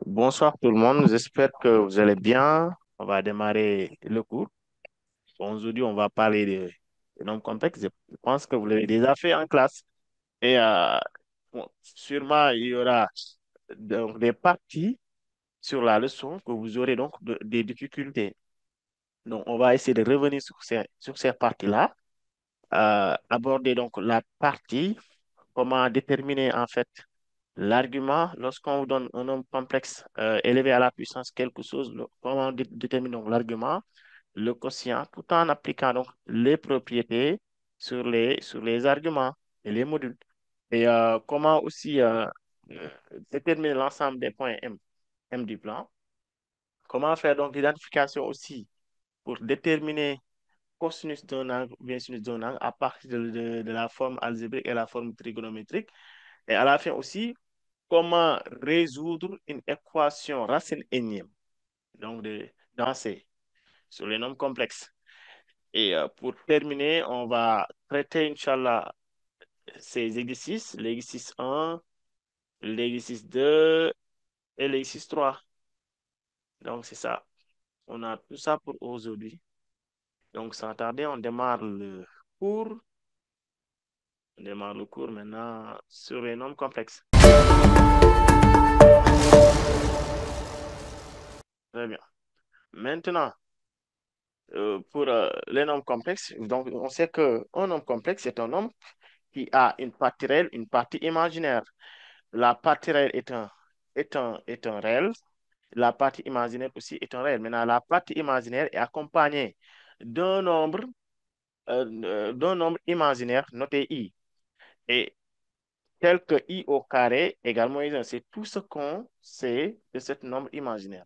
Bonsoir tout le monde, j'espère que vous allez bien. On va démarrer le cours. Bon, aujourd'hui, on va parler de nombres complexes. Je pense que vous l'avez déjà fait en classe. Et bon, sûrement, il y aura donc des parties sur la leçon que vous aurez donc des difficultés. Donc, on va essayer de revenir sur ces parties-là, aborder donc la partie, comment déterminer en fait l'argument, lorsqu'on vous donne un nombre complexe élevé à la puissance quelque chose, comment on détermine donc l'argument, le quotient, tout en appliquant donc les propriétés sur les arguments et les modules. Et comment aussi euh, déterminer l'ensemble des points M du plan. Comment faire donc l'identification aussi pour déterminer cosinus d'un angle ou bien sinus d'un angle à partir de la forme algébrique et la forme trigonométrique. Et à la fin aussi, comment résoudre une équation racine énième, donc dans C, sur les nombres complexes. Et pour terminer, on va traiter, Inch'Allah, ces exercices, l'exercice 1, l'exercice 2 et l'exercice 3. Donc, c'est ça. On a tout ça pour aujourd'hui. Donc, sans tarder, on démarre le cours. On démarre le cours maintenant sur les nombres complexes. Très bien. Maintenant, pour les nombres complexes, donc on sait qu'un nombre complexe, c'est un nombre qui a une partie réelle, une partie imaginaire. La partie réelle est un réel. La partie imaginaire aussi est un réel. Maintenant, la partie imaginaire est accompagnée d'un nombre, d'un nombre imaginaire noté i. Et tel que i au carré égale moins 1. C'est tout ce qu'on sait de ce nombre imaginaire.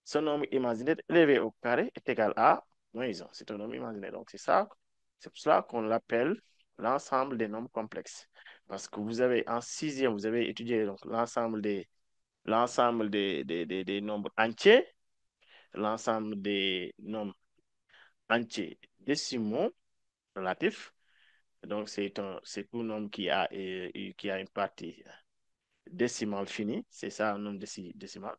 Ce nombre imaginaire élevé au carré est égal à moins 1. C'est un nombre imaginaire. Donc, c'est ça. C'est pour cela qu'on l'appelle l'ensemble des nombres complexes. Parce que vous avez en sixième, vous avez étudié donc, l'ensemble des nombres entiers, l'ensemble des nombres entiers décimaux relatifs. Donc, c'est tout nombre qui a une partie décimale finie. C'est ça un nombre décimal.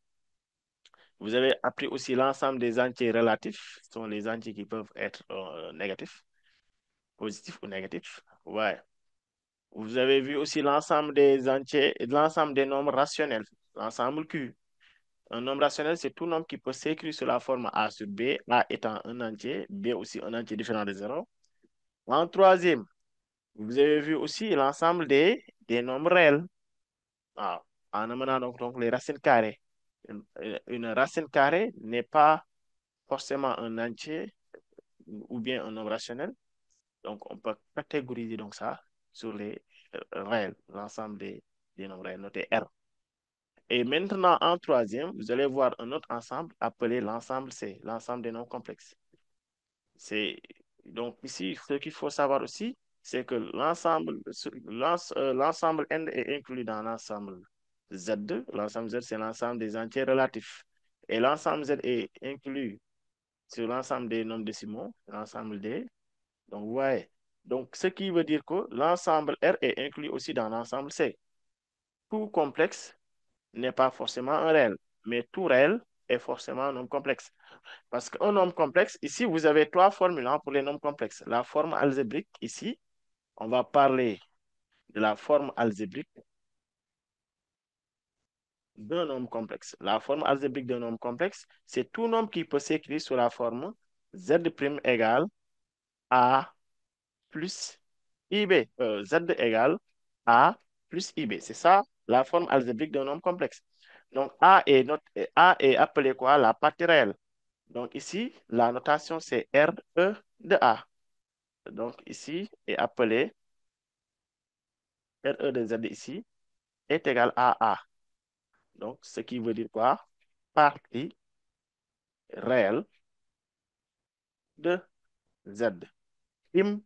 Vous avez appris aussi l'ensemble des entiers relatifs. Ce sont les entiers qui peuvent être négatifs, positifs ou négatifs. Ouais. Vous avez vu aussi l'ensemble des entiers, l'ensemble des nombres rationnels, l'ensemble Q. Un nombre rationnel, c'est tout nombre qui peut s'écrire sous la forme A sur B, A étant un entier, B aussi un entier différent de zéro. En troisième, vous avez vu aussi l'ensemble des nombres réels. Ah, en amenant donc les racines carrées. Une racine carrée n'est pas forcément un entier ou bien un nombre rationnel. Donc, on peut catégoriser donc ça sur les réels, l'ensemble des nombres réels notés R. Et maintenant, en troisième, vous allez voir un autre ensemble appelé l'ensemble C, l'ensemble des nombres complexes. C'est donc ici, ce qu'il faut savoir aussi, c'est que l'ensemble N est inclus dans l'ensemble Z2. L'ensemble Z, c'est l'ensemble des entiers relatifs. Et l'ensemble Z est inclus sur l'ensemble des nombres décimaux, l'ensemble D. Donc, vous voyez. Donc, ce qui veut dire que l'ensemble R est inclus aussi dans l'ensemble C. Tout complexe n'est pas forcément un réel, mais tout réel est forcément un nombre complexe. Parce qu'un nombre complexe, ici, vous avez trois formules hein, pour les nombres complexes. La forme algébrique, ici, on va parler de la forme algébrique d'un nombre complexe. La forme algébrique d'un nombre complexe, c'est tout nombre qui peut s'écrire sous la forme z' égale a plus ib. Z égale a plus ib. C'est ça la forme algébrique d'un nombre complexe. Donc, A est appelé quoi? La partie réelle. Donc, ici, la notation, c'est RE de A. Donc, ici, est appelé RE de Z ici est égal à A. Donc, ce qui veut dire quoi? Partie réelle de Z. Prime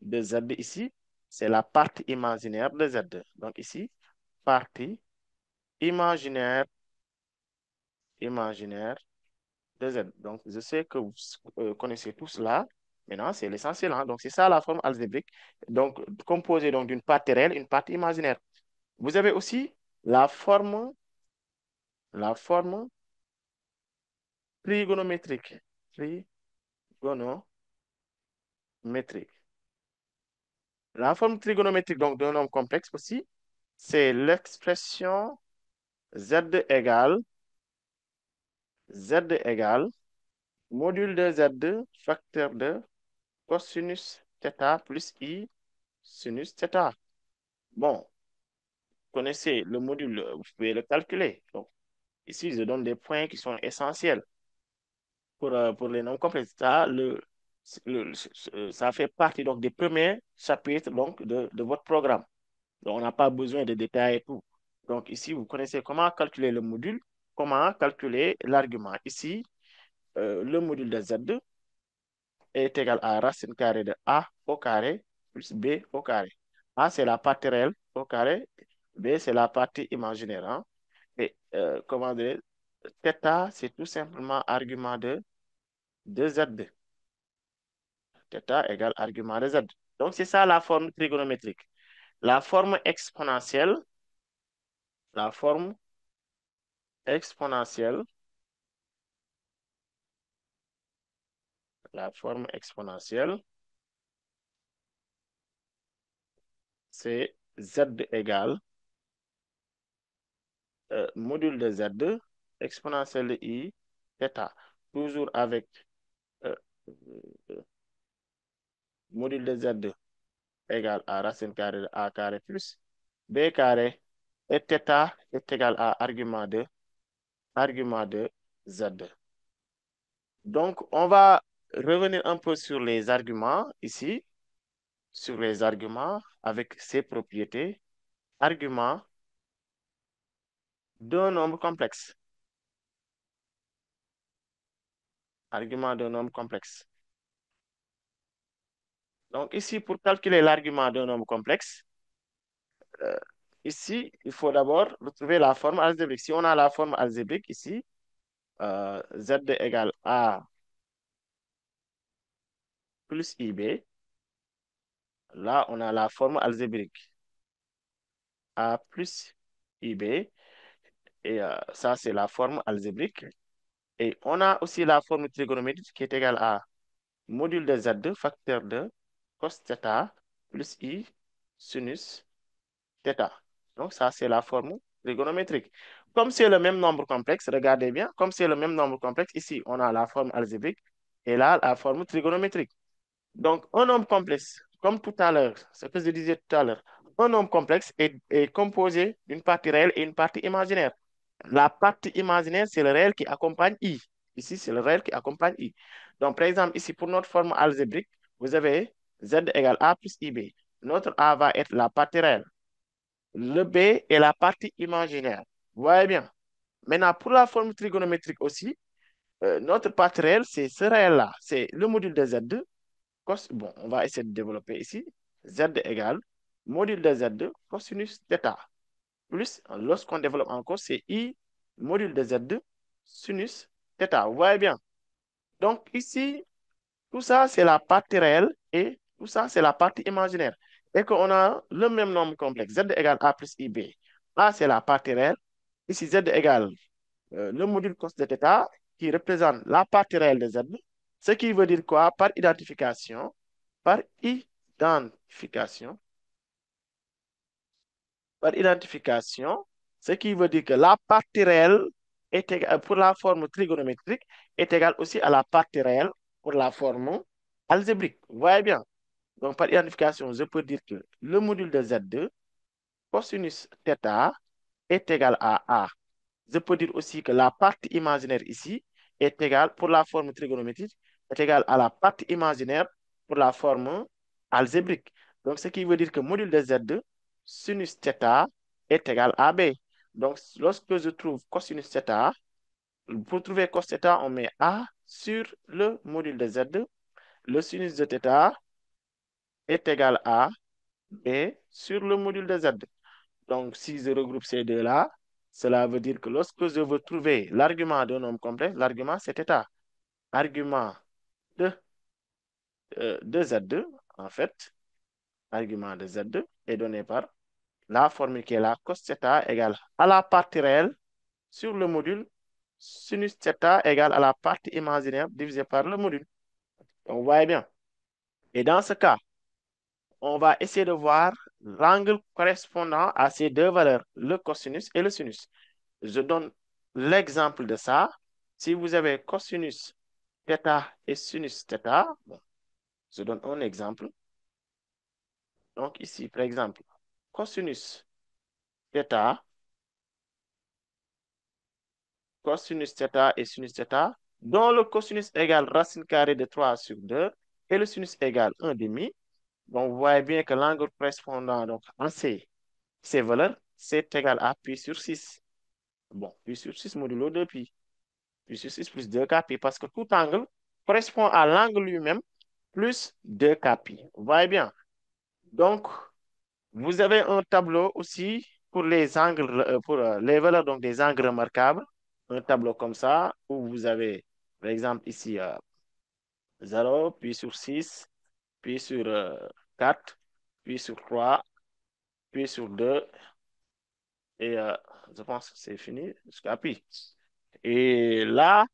de Z ici, c'est la partie imaginaire de Z. Donc, ici, partie imaginaire, imaginaire de Z. Donc, je sais que vous connaissez tout cela. Maintenant, c'est l'essentiel. Hein? Donc, c'est ça la forme algébrique. Donc, composée donc, d'une partie réelle, une partie imaginaire. Vous avez aussi la forme la forme trigonométrique. Trigonométrique. La forme trigonométrique donc d'un nombre complexe aussi, c'est l'expression z égale module de z facteur de cosinus θ plus i sinus θ. Bon, vous connaissez le module, vous pouvez le calculer. Donc, ici, je donne des points qui sont essentiels pour les nombres complexes. Ça fait partie donc, des premiers chapitres donc, de votre programme. Donc, on n'a pas besoin de détails et tout. Donc, ici, vous connaissez comment calculer le module, comment calculer l'argument. Ici, le module de z est égal à racine carrée de a au carré plus b au carré. A, c'est la partie réelle au carré. B, c'est la partie imaginaire. Hein. Et comment dire, θ, c'est tout simplement argument de z. Θ égale argument de z. Donc, c'est ça la forme trigonométrique. La forme exponentielle, la forme exponentielle, la forme exponentielle, c'est z égale module de z exponentielle de i θ. Toujours avec euh, euh, module de z égale à racine carrée de a carré plus b carré et θ est égal à argument de z. Donc, on va revenir un peu sur les arguments ici, sur les arguments avec ses propriétés. Argument d'un nombre complexe. Argument d'un nombre complexe. Donc, ici, pour calculer l'argument d'un nombre complexe, euh, ici, il faut d'abord retrouver la forme algébrique. Si on a la forme algébrique ici, z égale a plus ib, là, on a la forme algébrique. A plus ib, et ça, c'est la forme algébrique. Et on a aussi la forme trigonométrique qui est égale à module de z, facteur de cos θ plus i sinus θ. Donc, ça, c'est la forme trigonométrique. Comme c'est le même nombre complexe, regardez bien, comme c'est le même nombre complexe, ici, on a la forme algébrique et là, la forme trigonométrique. Donc, un nombre complexe, comme tout à l'heure, ce que je disais tout à l'heure, un nombre complexe est composé d'une partie réelle et une partie imaginaire. La partie imaginaire, c'est le réel qui accompagne i. Ici, c'est le réel qui accompagne i. Donc, par exemple, ici, pour notre forme algébrique, vous avez z égale a plus ib. Notre a va être la partie réelle. Le B est la partie imaginaire. Vous voyez bien. Maintenant, pour la forme trigonométrique aussi, notre partie réelle, c'est ce réel-là. C'est le module de Z. Bon, on va essayer de développer ici. Z égale module de Z cosinus θ. Plus, lorsqu'on développe encore, c'est I module de Z sinus θ. Vous voyez bien. Donc ici, tout ça, c'est la partie réelle et tout ça, c'est la partie imaginaire. Et qu'on a le même nombre complexe, z égale a plus ib. A, c'est la partie réelle. Ici, z égale le module cos de θ qui représente la partie réelle de z. Ce qui veut dire quoi? Par identification, par identification, ce qui veut dire que la partie réelle est égale, pour la forme trigonométrique est égale aussi à la partie réelle pour la forme algébrique. Vous voyez bien? Donc, par identification, je peux dire que le module de Z2, cosinus θ, est égal à A. Je peux dire aussi que la partie imaginaire ici est égale, pour la forme trigonométrique, est égale à la partie imaginaire pour la forme algébrique. Donc, ce qui veut dire que module de Z2, sinus θ, est égal à B. Donc, lorsque je trouve cosinus θ, pour trouver cos θ, on met A sur le module de Z2. Le sinus de θ est égal à B sur le module de Z. Donc, si je regroupe ces deux-là, cela veut dire que lorsque je veux trouver l'argument d'un nombre complexe, l'argument c'est θ. Argument de, de Z2, en fait, argument de Z2 est donné par la formule qui est là, cos θ égale à la partie réelle sur le module sinus θ égale à la partie imaginaire divisée par le module. Donc, vous voyez bien. Et dans ce cas, on va essayer de voir l'angle correspondant à ces deux valeurs, le cosinus et le sinus. Je donne l'exemple de ça. Si vous avez cosinus θ et sinus θ, bon, je donne un exemple. Donc ici, par exemple, cosinus θ, cosinus θ et sinus θ, dont le cosinus égale racine carrée de 3 sur 2 et le sinus égale 1 demi. Donc, vous voyez bien que l'angle correspondant donc, à ces valeurs, c'est égal à pi sur 6. Bon, pi sur 6 modulo 2 pi. Pi sur 6 plus 2 kpi, parce que tout angle correspond à l'angle lui-même plus 2 kpi. Vous voyez bien. Donc, vous avez un tableau aussi pour les angles, pour les valeurs donc, des angles remarquables. Un tableau comme ça, où vous avez, par exemple, ici, 0, puis sur 6, puis sur 4, puis sur 3, puis sur 2, et je pense que c'est fini jusqu'à pi. Et là,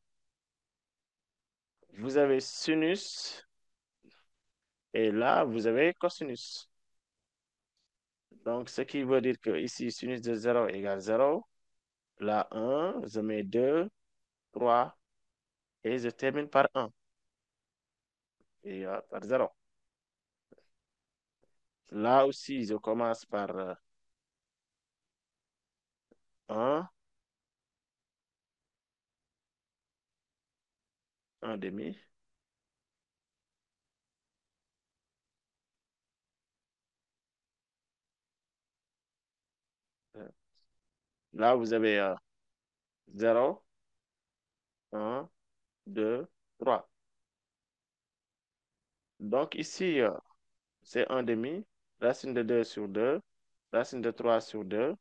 vous avez sinus, et là, vous avez cosinus. Donc, ce qui veut dire que ici, sinus de 0 égale 0. Là, 1, je mets 2, 3, et je termine par 1. Et par 0. Là aussi, je commence par 1, 1 demi. Là, vous avez 0, 1, 2, 3. Donc ici, c'est 1 demi, racine de 2 sur 2, racine de 3 sur 2.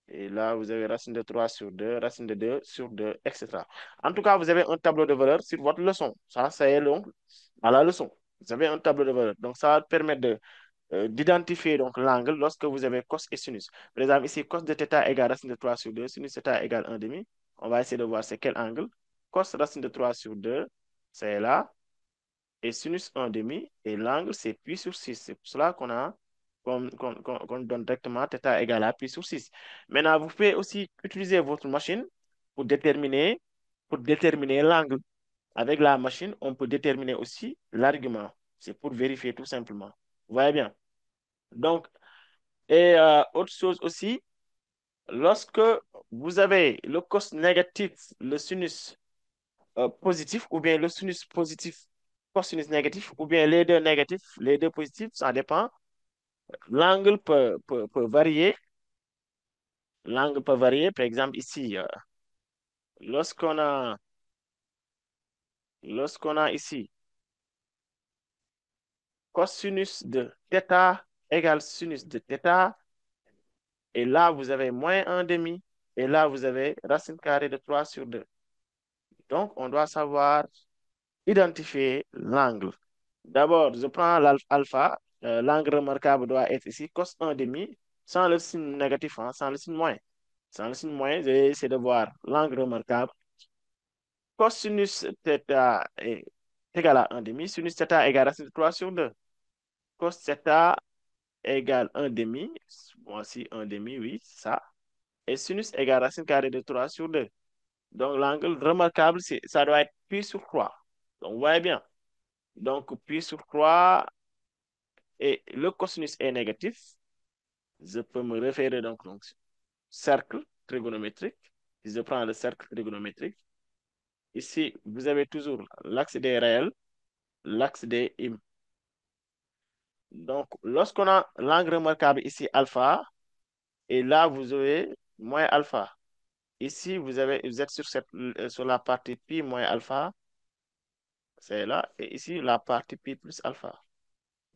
Et là, vous avez racine de 3 sur 2, racine de 2 sur 2, etc. En tout cas, vous avez un tableau de valeurs sur votre leçon. Ça est long à la leçon. Vous avez un tableau de valeurs. Donc, ça va permettre d'identifier donc l'angle lorsque vous avez cos et sinus. Par exemple, ici, cos de θ égale racine de 3 sur 2, sinus θ égale 1 demi. On va essayer de voir c'est quel angle. Cos racine de 3 sur 2, c'est là. Et sinus 1 demi. Et l'angle, c'est pi sur 6. C'est pour cela qu'on donne directement θ égale à pi sur 6. Maintenant, vous pouvez aussi utiliser votre machine pour déterminer l'angle. Avec la machine, on peut déterminer aussi l'argument. C'est pour vérifier tout simplement. Vous voyez bien. Donc, et autre chose aussi, lorsque vous avez le cos négatif, le sinus positif, ou bien le sinus positif, cosinus négatif, ou bien les deux négatifs, les deux positifs, ça dépend. L'angle peut varier. L'angle peut varier. Par exemple, ici, lorsqu'on a, lorsqu'on a ici cosinus de θ égale sinus de θ, et là, vous avez moins 1 demi, et là, vous avez racine carrée de 3 sur 2. Donc, on doit savoir identifier l'angle. D'abord, je prends l'alpha. L'angle remarquable doit être ici, cos 1 demi, sans le signe négatif, hein, sans le signe moins. Sans le signe moins, j'ai essayé de voir l'angle remarquable. Cosinus θ est égal à 1 demi, sinus θ égale racine de 3 sur 2. Cos θ égale 1 demi, voici 1 demi, oui, ça. Et sinus égale racine carrée de 3 sur 2. Donc, l'angle remarquable, ça doit être pi sur 3. Donc, vous voyez bien. Donc, pi sur 3 et le cosinus est négatif. Je peux me référer donc cercle trigonométrique. Si je prends le cercle trigonométrique, ici, vous avez toujours l'axe des réels, l'axe des im. Donc, lorsqu'on a l'angle remarquable ici, alpha, et là, vous avez moins alpha. Ici, vous êtes sur la partie pi moins alpha, c'est là, et ici, la partie pi plus alpha.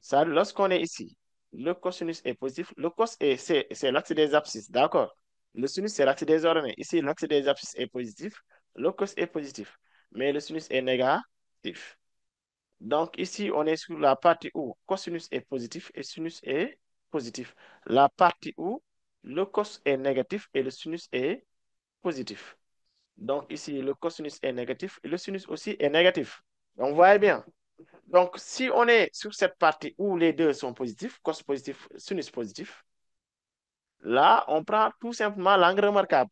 Ça, lorsqu'on est ici, le cosinus est positif. Le cos c'est l'axe des abscisses, d'accord? Le sinus, c'est l'axe des ordonnées. Ici, l'axe des abscisses est positif. Le cos est positif. Mais le sinus est négatif. Donc, ici, on est sur la partie où cosinus est positif et sinus est positif. La partie où le cos est négatif et le sinus est positif. Donc ici, le cosinus est négatif et le sinus aussi est négatif. Donc, vous voyez bien. Donc, si on est sur cette partie où les deux sont positifs, cos positif, sinus positif, là, on prend tout simplement l'angle remarquable.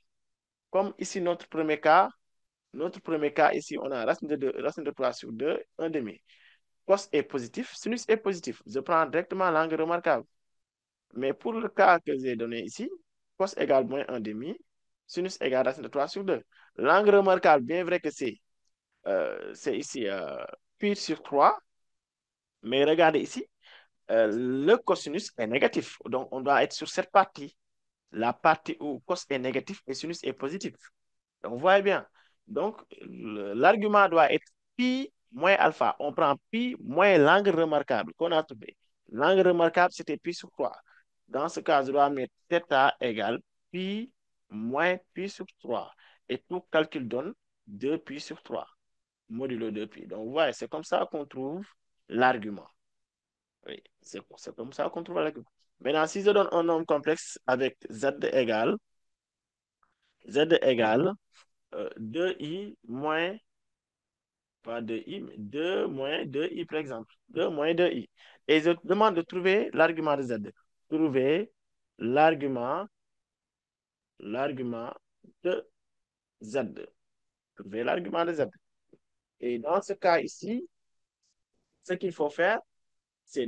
Comme ici, notre premier cas, ici, on a racine de 3 sur 2, 1 demi. Cos est positif, sinus est positif. Je prends directement l'angle remarquable. Mais pour le cas que j'ai donné ici, cos égale moins 1 demi, sinus égale racine de 3 sur 2. L'angle remarquable, bien vrai que c'est ici pi sur 3, mais regardez ici, le cosinus est négatif. Donc, on doit être sur cette partie, la partie où cos est négatif et sinus est positif. Donc, vous voyez bien. Donc, l'argument doit être pi moins alpha. On prend pi moins l'angle remarquable qu'on a trouvé. L'angle remarquable, c'était pi sur 3. Dans ce cas, je dois mettre θ égale pi moins pi sur 3. Et tout calcul donne 2 pi sur 3, modulo 2 pi. Donc, vous voyez, c'est comme ça qu'on trouve l'argument. Oui, c'est comme ça qu'on trouve l'argument. Maintenant, si je donne un nombre complexe avec z égale 2i moins, pas 2i, mais 2 moins 2i, par exemple. 2 moins 2i. Et je demande de trouver l'argument de z. Trouver l'argument, l'argument de z. Trouver l'argument de z. Et dans ce cas ici, ce qu'il faut faire, c'est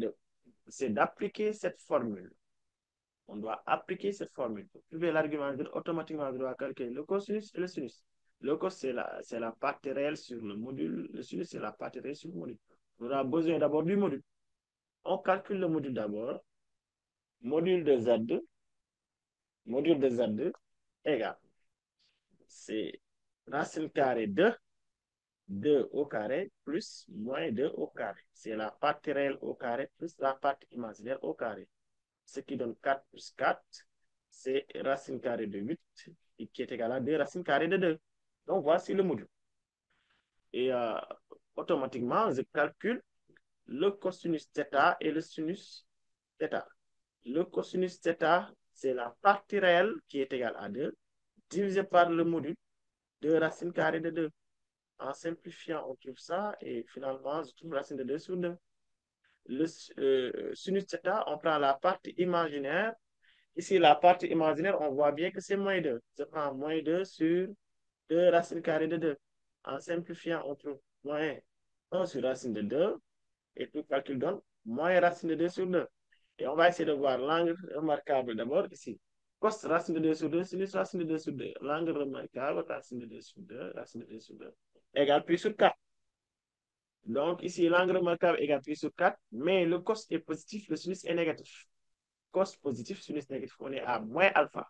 d'appliquer cette formule. On doit appliquer cette formule. Pour trouver l'argument, automatiquement, on doit calculer le cosinus et le sinus. Le cos, c'est la partie réelle sur le module. Le sinus, c'est la partie réelle sur le module. On aura besoin d'abord du module. On calcule le module d'abord. Module de Z2 égale, c'est racine carrée de 2 au carré plus moins 2 au carré. C'est la partie réelle au carré plus la partie imaginaire au carré. Ce qui donne 4 plus 4, c'est racine carrée de 8, qui est égal à 2 racines carrées de 2. Donc, voici le module. Et automatiquement, je calcule le cosinus θ et le sinus θ. Le cosinus θ, c'est la partie réelle qui est égale à 2, divisé par le module de racine carrée de 2. En simplifiant, on trouve ça et finalement, je trouve racine de 2 sur 2. Le sinus θ, on prend la partie imaginaire. Ici, la partie imaginaire, on voit bien que c'est moins 2. Je prends moins 2 sur 2 racine carrée de 2. En simplifiant, on trouve moins 1 sur racine de 2. Et tout calcul donne moins racine de 2 sur 2. Et on va essayer de voir l'angle remarquable d'abord ici. Cos racine de 2 sur 2, sinus racine de 2 sur 2. L'angle remarquable, racine de 2 sur 2, racine de 2 sur 2. Égale pi sur 4. Donc ici, l'angle remarquable égale pi sur 4, mais le cos est positif, le sinus est négatif. Cos positif, sinus négatif. On est à moins alpha,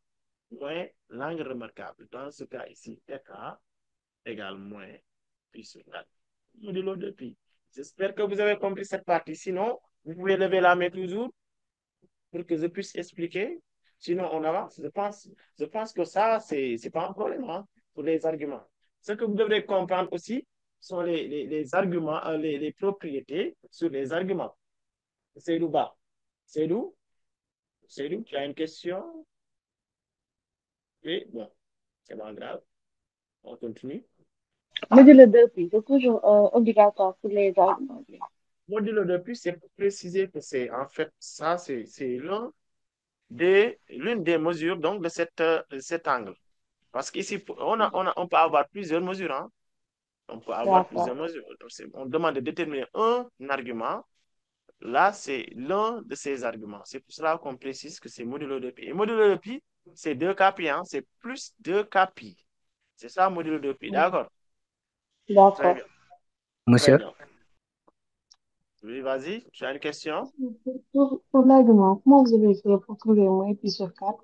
moins l'angle remarquable. Dans ce cas ici, θ égale moins pi sur 4. Modulo de pi. J'espère que vous avez compris cette partie. Sinon, vous pouvez lever la main toujours pour que je puisse expliquer. Sinon, on avance. Je pense que ça, c'est pas un problème hein, pour les arguments. Ce que vous devrez comprendre aussi sont les arguments, les propriétés sur les arguments. C'est d'où bas. C'est d'où? C'est d'où? Tu as une question? Oui, bon, c'est pas grave. On continue. Modulo 2pi, c'est toujours obligatoire pour les arguments. Modulo de plus, c'est pour préciser que c'est en fait ça, c'est l'une des mesures donc de cet angle. Parce qu'ici, on peut avoir plusieurs mesures. Hein. On peut avoir plusieurs D'accord. mesures. Donc, on demande de déterminer un argument. Là, c'est l'un de ces arguments. C'est pour cela qu'on précise que c'est modulo de pi. Et modulo de pi, c'est 2 k pi. Hein. C'est plus 2 k pi. C'est ça, modulo de pi. Mm. D'accord? Très D'accord. bien. Très Monsieur, bien. Oui, vas-y. Tu as une question? Pour l'argument, comment vous avez fait pour trouver moins pi sur 4?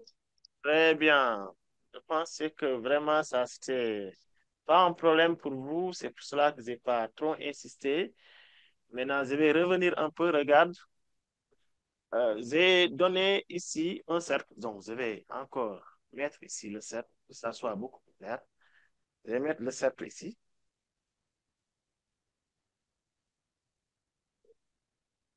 Très bien. Je pensais que vraiment, ça, c'était pas un problème pour vous. C'est pour cela que je n'ai pas trop insisté. Maintenant, je vais revenir un peu. Regarde, j'ai donné ici un cercle. Donc, je vais encore mettre ici le cercle pour que ça soit beaucoup plus clair. Je vais mettre le cercle ici.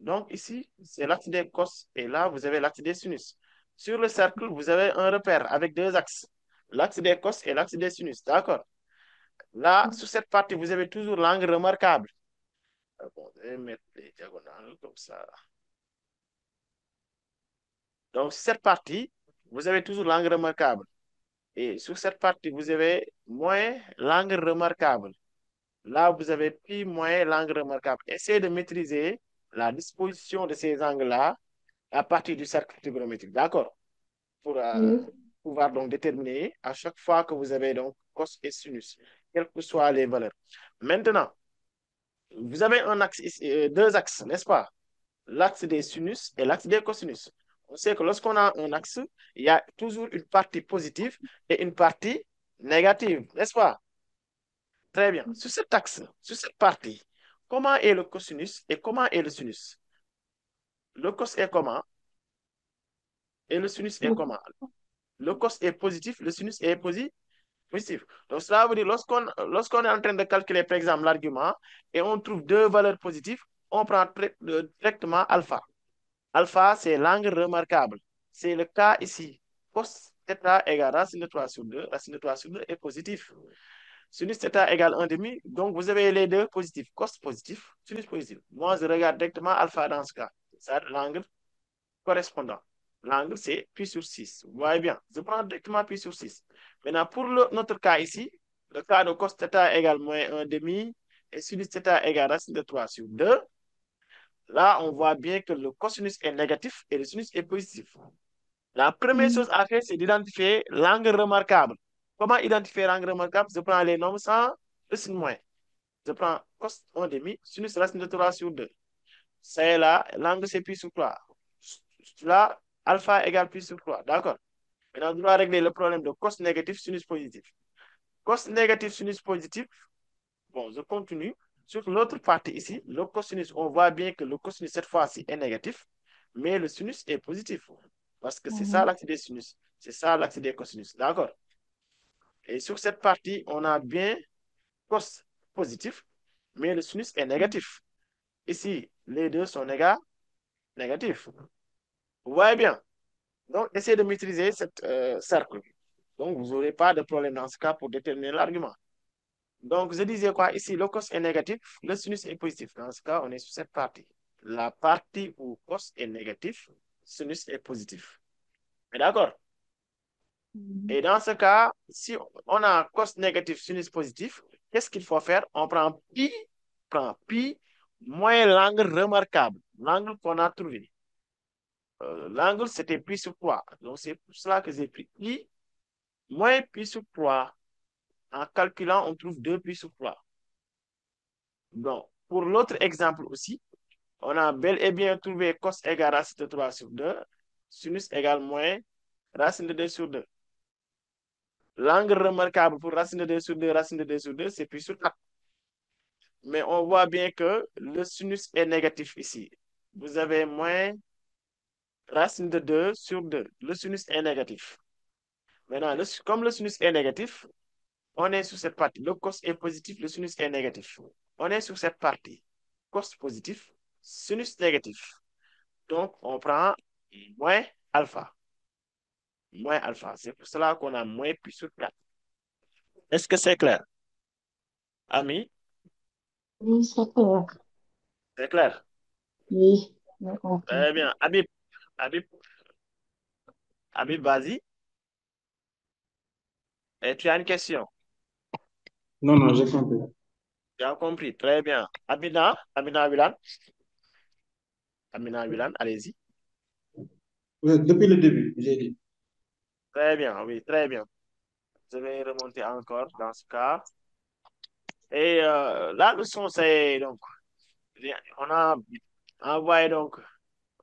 Donc, ici, c'est l'axe des cos. Et là, vous avez l'axe des sinus. Sur le cercle, vous avez un repère avec deux axes. l'axe des cos et l'axe des sinus. D'accord? Là, sur cette partie, vous avez toujours l'angle remarquable. Bon, je vais mettre les diagonales comme ça. Donc, sur cette partie, vous avez toujours l'angle remarquable. Et sur cette partie, vous avez moins l'angle remarquable. Là, vous avez pi moins l'angle remarquable. Essayez de maîtriser la disposition de ces angles-là à partir du cercle trigonométrique. D'accord? Pour Oui. pouvoir donc déterminer à chaque fois que vous avez donc cos et sinus, quelles que soient les valeurs. Maintenant, vous avez un axe, deux axes, n'est-ce pas? L'axe des sinus et l'axe des cosinus. On sait que lorsqu'on a un axe, il y a toujours une partie positive et une partie négative, n'est-ce pas? Très bien. Sur cet axe, sur cette partie, comment est le cosinus et comment est le sinus? Le cos est comment et le sinus est comment? Le cos est positif, le sinus est positif. Donc, cela veut dire lorsqu'on est en train de calculer, par exemple, l'argument et on trouve deux valeurs positives, on prend directement alpha. Alpha, c'est l'angle remarquable. C'est le cas ici. Cos θ égale racine de 3 sur 2. Racine de 3 sur 2 est positif. Sinus θ égale 1 demi. Donc, vous avez les deux positifs. Cos positif, sinus positif. Moi, je regarde directement alpha dans ce cas. C'est l'angle correspondant. L'angle, c'est pi sur 6. Vous voyez bien. Je prends directement pi sur 6. Maintenant, pour notre cas ici, le cas de cos θ égale moins 1 demi et sinus θ égale racine de 3 sur 2. Là, on voit bien que le cosinus est négatif et le sinus est positif. La première chose à faire, c'est d'identifier l'angle remarquable. Comment identifier l'angle remarquable? Je prends les nombres sans le signe moins. Je prends cos 1 demi, sinus racine de 3 sur 2. C'est là, l'angle c'est pi sur 3. Là, alpha égale pi sur 3. D'accord? Maintenant, on doit régler le problème de cos négatif, sinus positif. Cos négatif, sinus positif. Bon, je continue. Sur l'autre partie ici, le cosinus, on voit bien que le cosinus cette fois-ci est négatif, mais le sinus est positif. Parce que c'est ça Mhm. l'axe des sinus. C'est ça l'axe des cosinus. D'accord? Et sur cette partie, on a bien cos positif, mais le sinus est négatif. Ici, les deux sont négatifs. Vous voyez bien? Donc, essayez de maîtriser cette cercle. Donc, vous n'aurez pas de problème dans ce cas pour déterminer l'argument. Donc, je disais quoi? Ici, le cos est négatif, le sinus est positif. Dans ce cas, on est sur cette partie. La partie où cos est négatif, sinus est positif. D'accord? Mhm. Et dans ce cas, si on a cos négatif, sinus positif, qu'est-ce qu'il faut faire? Prend pi moins l'angle remarquable, l'angle qu'on a trouvé. L'angle, c'était pi sur 3. Donc, c'est pour cela que j'ai pris pi moins pi sur 3. En calculant, on trouve 2 pi sur 3. Donc, pour l'autre exemple aussi, on a bel et bien trouvé cos égale racine de 3 sur 2, sinus égale moins racine de 2 sur 2. L'angle remarquable pour racine de 2 sur 2, racine de 2 sur 2, c'est pi sur 4. Mais on voit bien que le sinus est négatif ici. Vous avez moins racine de 2 sur 2. Le sinus est négatif. Maintenant, comme le sinus est négatif, on est sur cette partie. Le cos est positif, le sinus est négatif. On est sur cette partie. Cos positif, sinus négatif. Donc, on prend moins alpha. Moins alpha. C'est pour cela qu'on a moins pi sur 4. Est-ce que c'est clair? Ami, Oui, c'est clair. c'est clair. Oui, j'ai compris. Très bien. Habib, Habib, vas-y. Et tu as une question. Non, non, j'ai compris. Tu as compris. Très bien. Amina Wilan. Amina Wilan, allez-y. Oui, depuis le début, j'ai dit. Très bien, oui, très bien. Je vais remonter encore dans ce cas. Et la leçon, c'est donc, on a envoyé donc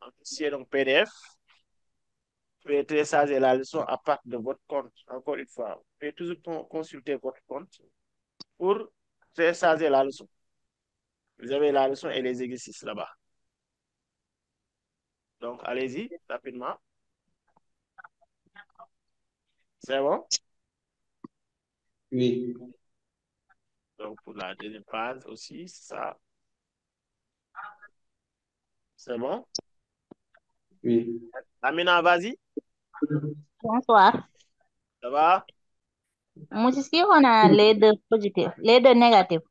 un fichier donc PDF. Vous pouvez télécharger la leçon à partir de votre compte. Encore une fois, vous pouvez toujours consulter votre compte pour télécharger la leçon. Vous avez la leçon et les exercices là-bas. Donc, allez-y rapidement. C'est bon? Oui, Donc, pour la deuxième phase aussi, c'est ça. C'est bon? oui. Amina, vas-y. Bonsoir. Ça va? Ici, on a les deux positifs, les deux négatifs.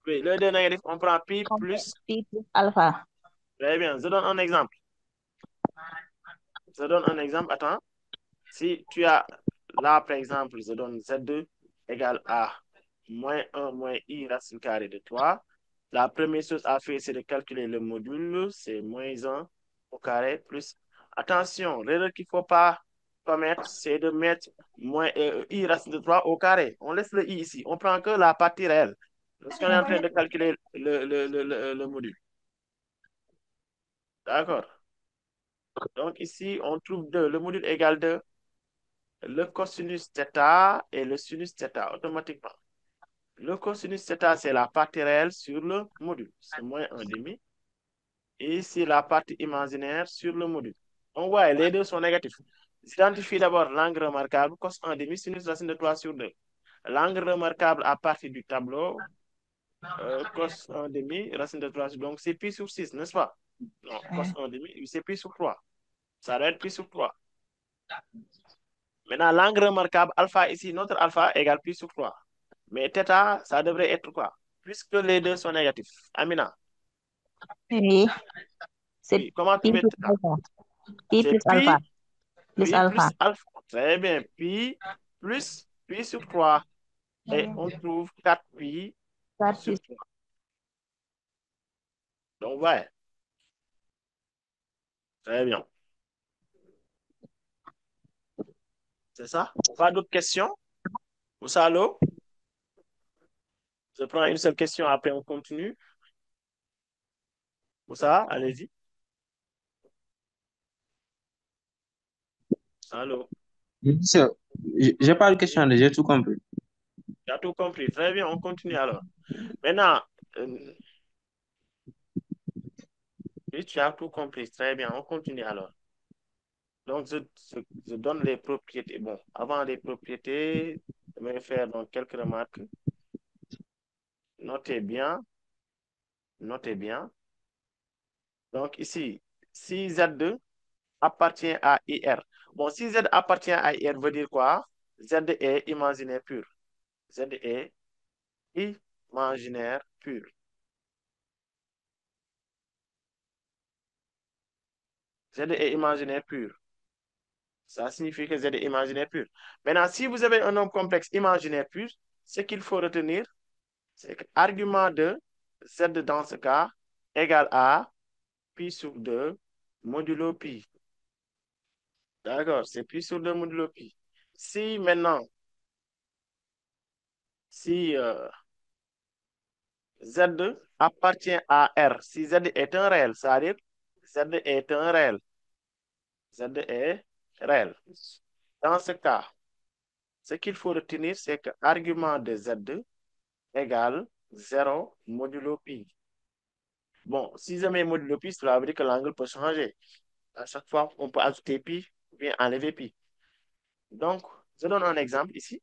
Oui, le 2 négatif, on prend pi On fait plus. pi plus alpha. Très bien, je donne un exemple. Je donne un exemple. Attends. Si tu as là, par exemple, je donne Z2 égale à moins 1 moins I racine carrée de 3. La première chose à faire, c'est de calculer le module. C'est moins 1 au carré plus. Attention, l'erreur qu'il ne faut pas commettre, c'est de mettre moins I racine de 3 au carré. On laisse le I ici. On prend que la partie réelle. Lorsqu'on est en train de calculer le module. D'accord. Donc ici, on trouve 2. Le module égale 2. Le cosinus θ et le sinus θ automatiquement. Le cosinus θ, c'est la partie réelle sur le module. C'est moins 1 demi. Et ici, la partie imaginaire sur le module. On voit, les deux sont négatifs. Identifie d'abord l'angle remarquable, cos 1 demi, sinus racine de 3 sur 2. L'angle remarquable à partir du tableau, cos 1 demi, racine de 3 sur 2. Donc, c'est pi sur 6, n'est-ce pas? Non, cos 1 demi, c'est pi sur 3. Ça doit être pi sur 3. Maintenant, l'angle remarquable, alpha ici, notre alpha égale pi sur 3. Mais θ, ça devrait être quoi? Puisque les deux sont négatifs. Amina, Oui, c'est oui, comment pi trouver plus θ? alpha. Pi C'est plus alpha. Plus pi alpha. plus alpha. Très bien, pi plus pi sur 3. Et on trouve 4 pi 4 sur pi. 3. Donc, ouais, très bien. C'est ça? Pas d'autres questions? Moussa, allô? Je prends une seule question, après on continue. Moussa, allez-y. Allô? Monsieur, j'ai pas de question, j'ai tout compris. Tu as tout compris. Très bien, on continue alors. Maintenant, euh, oui, tu as tout compris. Très bien, on continue alors. Donc, je donne les propriétés. Bon, avant les propriétés, je vais faire donc quelques remarques. Notez bien, notez bien. Donc, ici, si Z2 appartient à IR. Bon, si Z appartient à IR veut dire quoi? Z est imaginaire pur. Z est imaginaire pur. Z est imaginaire pur. Ça signifie que Z est imaginaire pur. Maintenant, si vous avez un nombre complexe imaginaire pur, ce qu'il faut retenir, c'est que l'argument de Z dans ce cas égale à pi sur 2 modulo pi. D'accord, c'est pi sur 2 modulo pi. Si maintenant, si Z appartient à R, si Z est un réel, c'est-à-dire Z est un réel. Z est réel. Dans ce cas, ce qu'il faut retenir, c'est que l'argument de Z égale 0 modulo pi. Bon, si je mets modulo pi, cela veut dire que l'angle peut changer. À chaque fois, on peut ajouter pi ou bien enlever pi. Donc, je donne un exemple ici.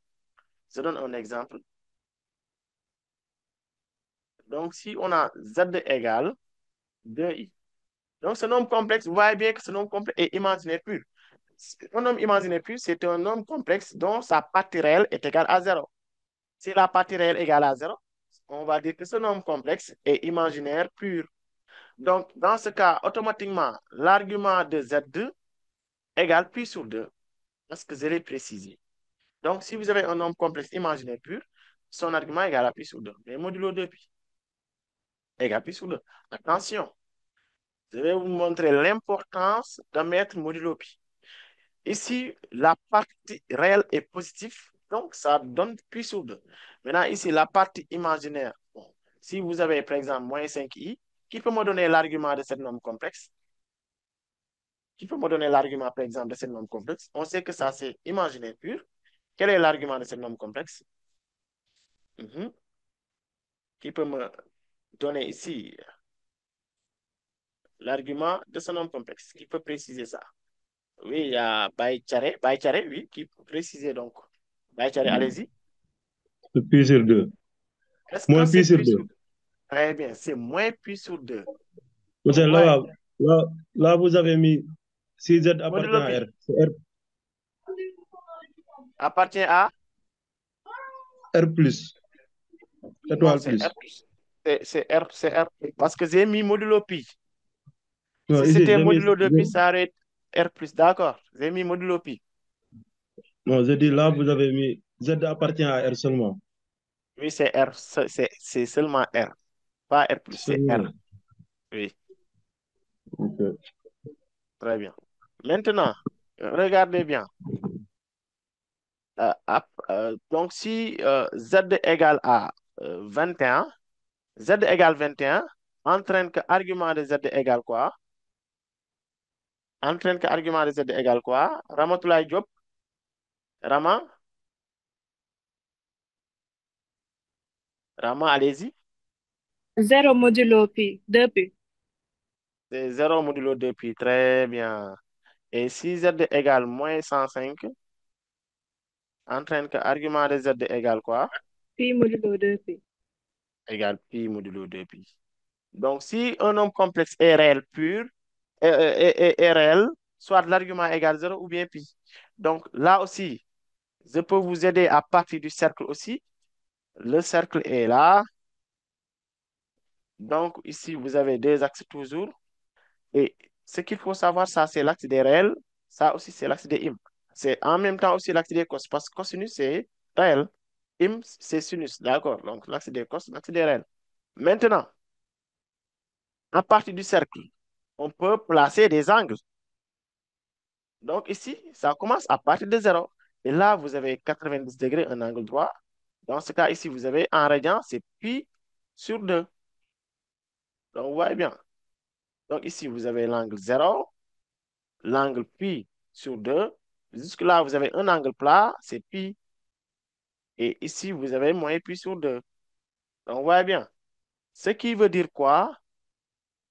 Je donne un exemple. Donc, si on a Z égale 2i. Donc, ce nombre complexe, vous voyez bien que ce nombre complexe est imaginaire pur. Un nombre imaginaire pur, c'est un nombre complexe dont sa partie réelle est égale à 0. Si la partie réelle est égale à 0, on va dire que ce nombre complexe est imaginaire pur. Donc, dans ce cas, automatiquement, l'argument de Z2 égale pi sur 2, parce que je l'ai précisé. Donc, si vous avez un nombre complexe imaginaire pur, son argument est égal à pi sur 2. Mais modulo 2 pi égale pi sur 2. Attention, je vais vous montrer l'importance de mettre modulo pi. Ici, la partie réelle est positive, donc ça donne pi sur 2. Maintenant, ici, la partie imaginaire. Bon, si vous avez, par exemple, moins 5i, qui peut me donner l'argument de ce nombre complexe? Qui peut me donner l'argument, par exemple, de ce nombre complexe? On sait que ça, c'est imaginaire pur. Quel est l'argument de ce nombre complexe? Qui peut me donner ici l'argument de ce nombre complexe? Qui peut préciser ça? Oui, il y a Baïtare, oui, qui peut préciser donc. Baïtare, allez-y. Pi sur 2. Est-ce que Moins c'est pi sur pi 2. sur 2? Très bien, c'est moins pi sur 2. Parce que Donc, ouais, là, vous avez mis si Z appartient modulo à pi R. C'est R. appartient à R plus, Non, étoile c'est R plus. plus. C'est R plus. Parce que j'ai mis modulo pi. Non, Si ici, c'était modulo de pi, ça aurait été R plus. D'accord. J'ai mis modulo pi. non, je dis là, vous avez mis Z appartient à R seulement. Oui, c'est R. C'est seulement R. Pas R plus, c'est R. Seulement. Oui, Ok. très bien. Maintenant, regardez bien. Donc, si Z égale à 21, Z égale 21, entraîne que argument de Z égale quoi? Entraîne que argument de Z égale quoi? Ramatoulaye Diop, Rama, Rama, allez-y. 0 modulo pi, 2 pi. C'est 0 modulo 2 pi, très bien. Et si Z égale moins 105, entraîne que argument de Z égale quoi? Pi modulo 2 pi. Égale pi modulo 2 pi. Donc, si un nombre complexe est réel pur, est réel, soit l'argument égale 0 ou bien pi. Donc, là aussi, je peux vous aider à partir du cercle aussi. Le cercle est là. Donc, ici, vous avez deux axes toujours. Et ce qu'il faut savoir, ça, c'est l'axe des réels. Ça aussi, c'est l'axe des im. C'est en même temps aussi l'axe des cos, parce que cosinus, c'est réel. Im, c'est sinus. D'accord. Donc, l'axe des cos, l'axe des réels. Maintenant, à partir du cercle, on peut placer des angles. Donc, ici, ça commence à partir de 0. Et là, vous avez 90 degrés, un angle droit. Dans ce cas, ici, vous avez en radian, c'est pi sur 2. Donc, vous voyez bien. Donc, ici, vous avez l'angle 0, l'angle pi sur 2. Jusque-là, vous avez un angle plat, c'est pi. Et ici, vous avez moins pi sur 2. Donc, vous voyez bien. Ce qui veut dire quoi?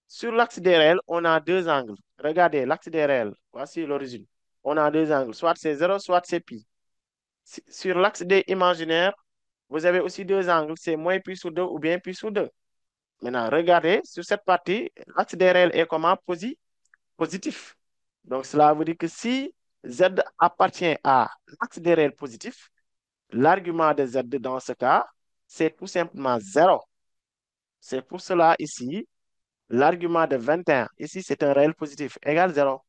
Sur l'axe des réels, on a deux angles. Regardez, l'axe des réels. Voici l'origine. On a deux angles. Soit c'est 0, soit c'est pi. Sur l'axe des imaginaires, vous avez aussi deux angles. C'est moins pi sur 2 ou bien pi sur 2. Maintenant, regardez, sur cette partie, l'axe des réels est comment? Positif. Donc, cela veut dire que si Z appartient à l'axe des réels positif, l'argument de Z dans ce cas, c'est tout simplement 0. C'est pour cela ici, l'argument de 21, ici c'est un réel positif, égal 0.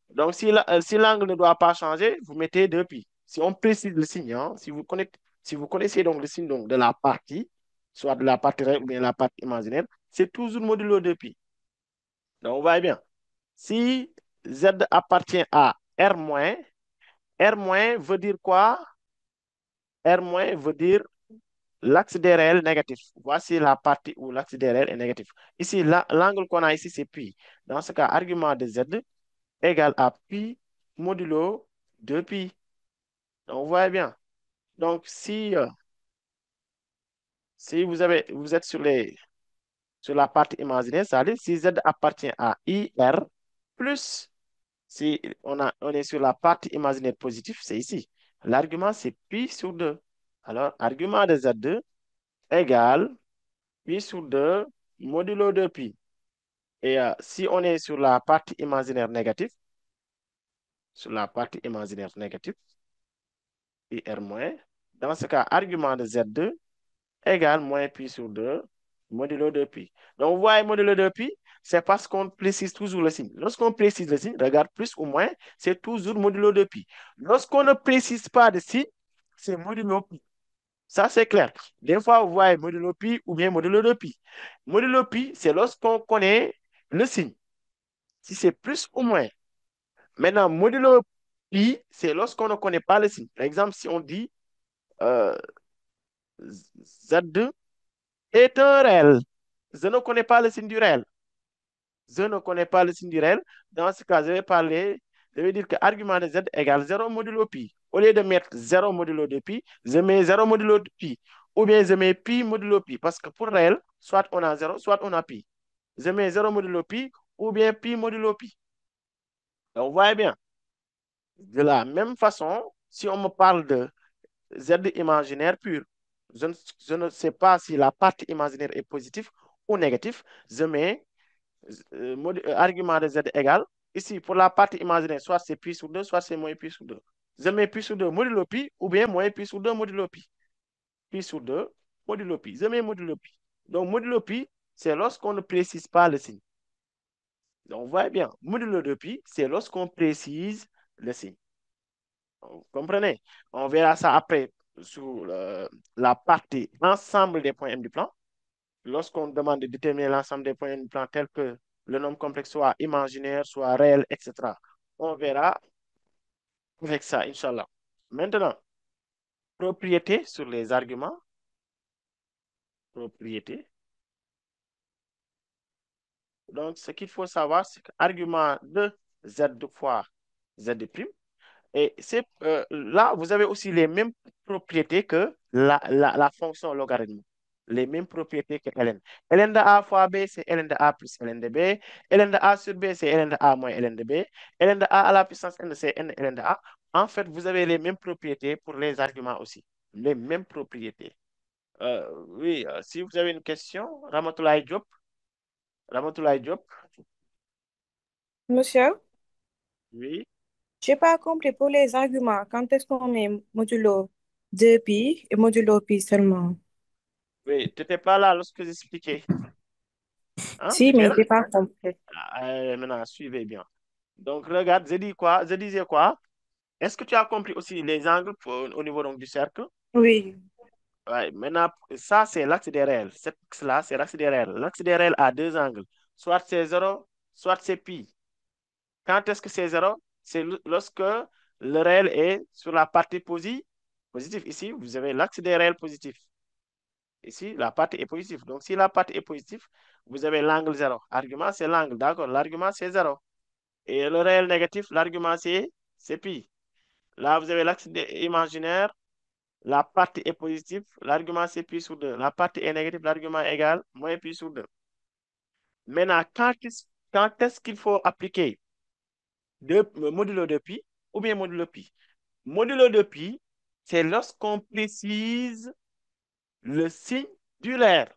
Donc, si l'angle ne doit pas changer, vous mettez 2pi. Si on précise le signe, hein, si vous connaissez donc le signe donc, de la partie, soit de la partie réelle ou bien la partie imaginaire, c'est toujours modulo 2pi. Donc, vous voyez bien. Si Z appartient à R-, R- veut dire quoi? R- veut dire l'axe des réels négatif. Voici la partie où l'axe des réels est négatif. Ici, l'angle qu'on a ici, c'est pi. Dans ce cas, argument de Z égale à pi modulo 2pi. Donc, vous voyez bien. Donc, si vous êtes sur la partie imaginaire, c'est-à-dire si Z appartient à IR plus si on est sur la partie imaginaire positive, c'est ici. L'argument, c'est pi sur 2. Alors, argument de Z2 égale pi sur 2 modulo de pi. Et si on est sur la partie imaginaire négative, sur la partie imaginaire négative, IR-, dans ce cas, argument de Z2 égale moins pi sur 2 modulo de pi. Donc, vous voyez, modulo de pi, c'est parce qu'on précise toujours le signe. Lorsqu'on précise le signe, regarde plus ou moins, c'est toujours modulo de pi. Lorsqu'on ne précise pas de signe, c'est modulo pi. Ça, c'est clair. Des fois, vous voyez modulo pi ou bien modulo de pi. Modulo pi, c'est lorsqu'on connaît le signe. Si c'est plus ou moins. Maintenant, modulo pi, c'est lorsqu'on ne connaît pas le signe. Par exemple, si on dit euh, Z2 est un réel. Je ne connais pas le signe du réel. Je ne connais pas le signe du réel. Dans ce cas, je vais dire que argument de Z égale 0 modulo pi. Au lieu de mettre 0 modulo de pi, je mets 0 modulo de pi. Ou bien je mets pi modulo pi. Parce que pour réel, soit on a 0, soit on a pi. Je mets 0 modulo pi ou bien pi modulo pi. Donc, vous voyez bien. De la même façon, si on me parle de Z imaginaire pur, je ne sais pas si la partie imaginaire est positive ou négative. Je mets argument de Z égale. Ici, pour la partie imaginaire, soit c'est pi sur 2, soit c'est moins pi sur 2. Je mets pi sur 2 modulo pi ou bien moins pi sur 2 modulo pi. pi sur 2, modulo pi. Je mets modulo pi. Donc, modulo pi, c'est lorsqu'on ne précise pas le signe. Donc, vous voyez bien, modulo de pi, c'est lorsqu'on précise le signe. Vous comprenez? On verra ça après sur la partie ensemble des points M du plan. Lorsqu'on demande de déterminer l'ensemble des points M du plan tels que le nombre complexe soit imaginaire, soit réel, etc. On verra avec ça, Inch'Allah. Maintenant, propriété sur les arguments. Propriété. Donc, ce qu'il faut savoir, c'est que l'argument de z fois z'. Et là, vous avez aussi les mêmes propriétés que la fonction logarithme. Les mêmes propriétés que ln. Ln de a fois b, c'est ln de a plus ln de b. Ln de a sur b, c'est ln de a moins ln de b. Ln de a à la puissance n, c'est n ln de a. En fait, vous avez les mêmes propriétés pour les arguments aussi. Les mêmes propriétés. Oui, si vous avez une question, Ramatoulaye Diop. Ramatoulaye Diop, Monsieur, oui. j'ai pas compris pour les arguments. Quand est-ce qu'on met modulo 2pi et modulo pi seulement? Oui, tu n'étais pas là lorsque j'expliquais. Hein? Tu Si, étais mais là? j'ai pas compris. Maintenant, suivez bien. Donc, regarde, je dis quoi? Je disais quoi? Est-ce que tu as compris aussi les angles au niveau donc, du cercle? Oui, Ouais, maintenant, ça, c'est l'axe des réels. Cet axe-là, c'est l'axe des réels. L'axe des réels a deux angles. Soit c'est 0, soit c'est pi. Quand est-ce que c'est 0? C'est lorsque le réel est sur la partie positive. Ici, vous avez l'axe des réels positifs. Ici, la partie est positive. Donc, si la partie est positive, vous avez l'angle 0. Argument, c'est l'angle. D'accord? L'argument, c'est 0. Et le réel négatif, l'argument, c'est pi. Là, vous avez l'axe imaginaire. La partie est positive. L'argument, c'est pi sur 2. La partie est négative. L'argument est égal. Moins pi sur 2. Maintenant, quand est-ce qu'il faut appliquer modulo de pi ou bien modulo pi? Modulo de pi, c'est lorsqu'on précise le signe du réel.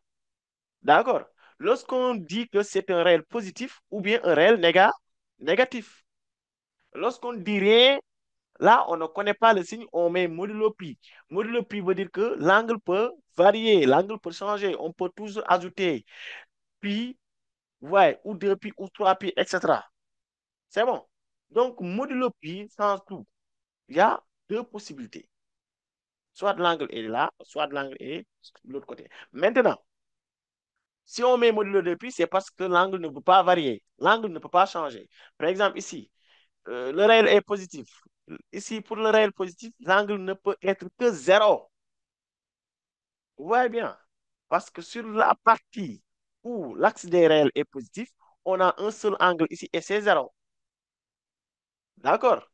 D'accord? Lorsqu'on dit que c'est un réel positif ou bien un réel négatif. Lorsqu'on dit rien, là, on ne connaît pas le signe, on met modulo pi. Modulo pi veut dire que l'angle peut varier, l'angle peut changer. On peut toujours ajouter pi, ouais, ou 2 pi, ou 3 pi, etc. C'est bon. Donc, modulo pi, sans tout, il y a deux possibilités. Soit l'angle est là, soit l'angle est de l'autre côté. Maintenant, si on met modulo de pi, c'est parce que l'angle ne peut pas varier. L'angle ne peut pas changer. Par exemple, ici, le réel est positif. Ici, pour le réel positif, l'angle ne peut être que 0. Vous voyez bien. Parce que sur la partie où l'axe des réels est positif, on a un seul angle ici et c'est 0. D'accord?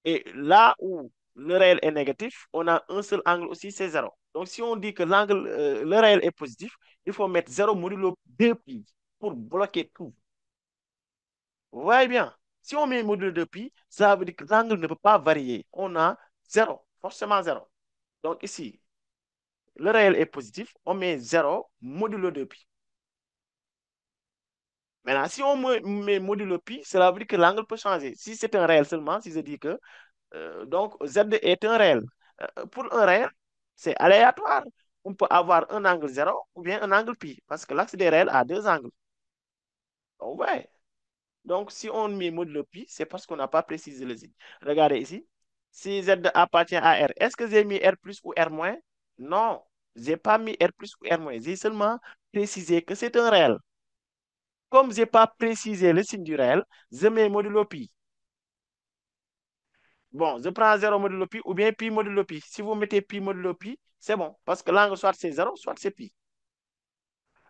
Et là où le réel est négatif, on a un seul angle aussi, c'est 0. Donc, si on dit que le réel est positif, il faut mettre 0 modulo 2pi pour bloquer tout. Vous voyez bien, si on met un modulo de pi, ça veut dire que l'angle ne peut pas varier. On a 0, forcément 0. Donc ici, le réel est positif, on met 0 modulo de pi. Maintenant, si on met modulo pi, cela veut dire que l'angle peut changer. Si c'est un réel seulement, si je dis que donc Z est un réel. Pour un réel, c'est aléatoire. On peut avoir un angle 0 ou bien un angle pi, parce que l'axe des réels a deux angles. Ouais. Donc, si on met modulo pi, c'est parce qu'on n'a pas précisé le signe. Regardez ici. Si Z appartient à R, est-ce que j'ai mis R plus ou R moins? Non, je n'ai pas mis R plus ou R moins. J'ai seulement précisé que c'est un réel. Comme je n'ai pas précisé le signe du réel, je mets modulo pi. Bon, je prends 0 modulo pi ou bien pi modulo pi. Si vous mettez pi modulo pi, c'est bon. Parce que l'angle soit c'est 0, soit c'est pi.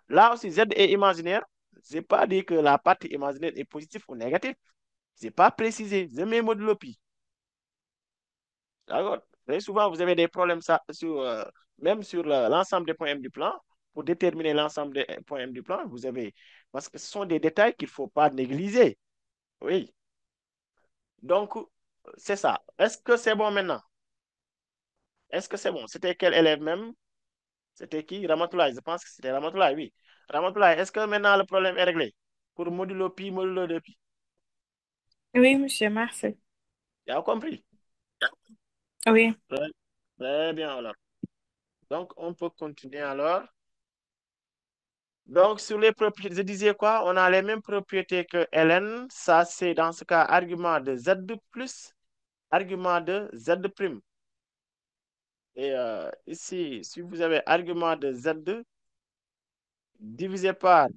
Là aussi, Z est imaginaire. Je n'ai pas dit que la partie imaginaire est positive ou négative. Je n'ai pas précisé. Je mets modulo pi. D'accord? Très souvent, vous avez des problèmes même sur l'ensemble des points M du plan. Pour déterminer l'ensemble des points M du plan, vous avez. Parce que ce sont des détails qu'il ne faut pas négliger. Oui. Donc, c'est ça. Est-ce que c'est bon maintenant? Est-ce que c'est bon? C'était quel élève même? C'était qui? Ramatoulaye. Je pense que c'était Ramatoulaye, oui. Ramatoulaye, est-ce que maintenant le problème est réglé? Pour modulo pi, modulo de pi. oui, monsieur, merci. Tu as compris? Oui. Très, très bien, alors. Donc, on peut continuer alors. Donc, sur les propriétés, je disais quoi? On a les mêmes propriétés que Ln. Ça, c'est dans ce cas argument de Z plus argument de Z prime. Et ici, si vous avez argument de Z divisé par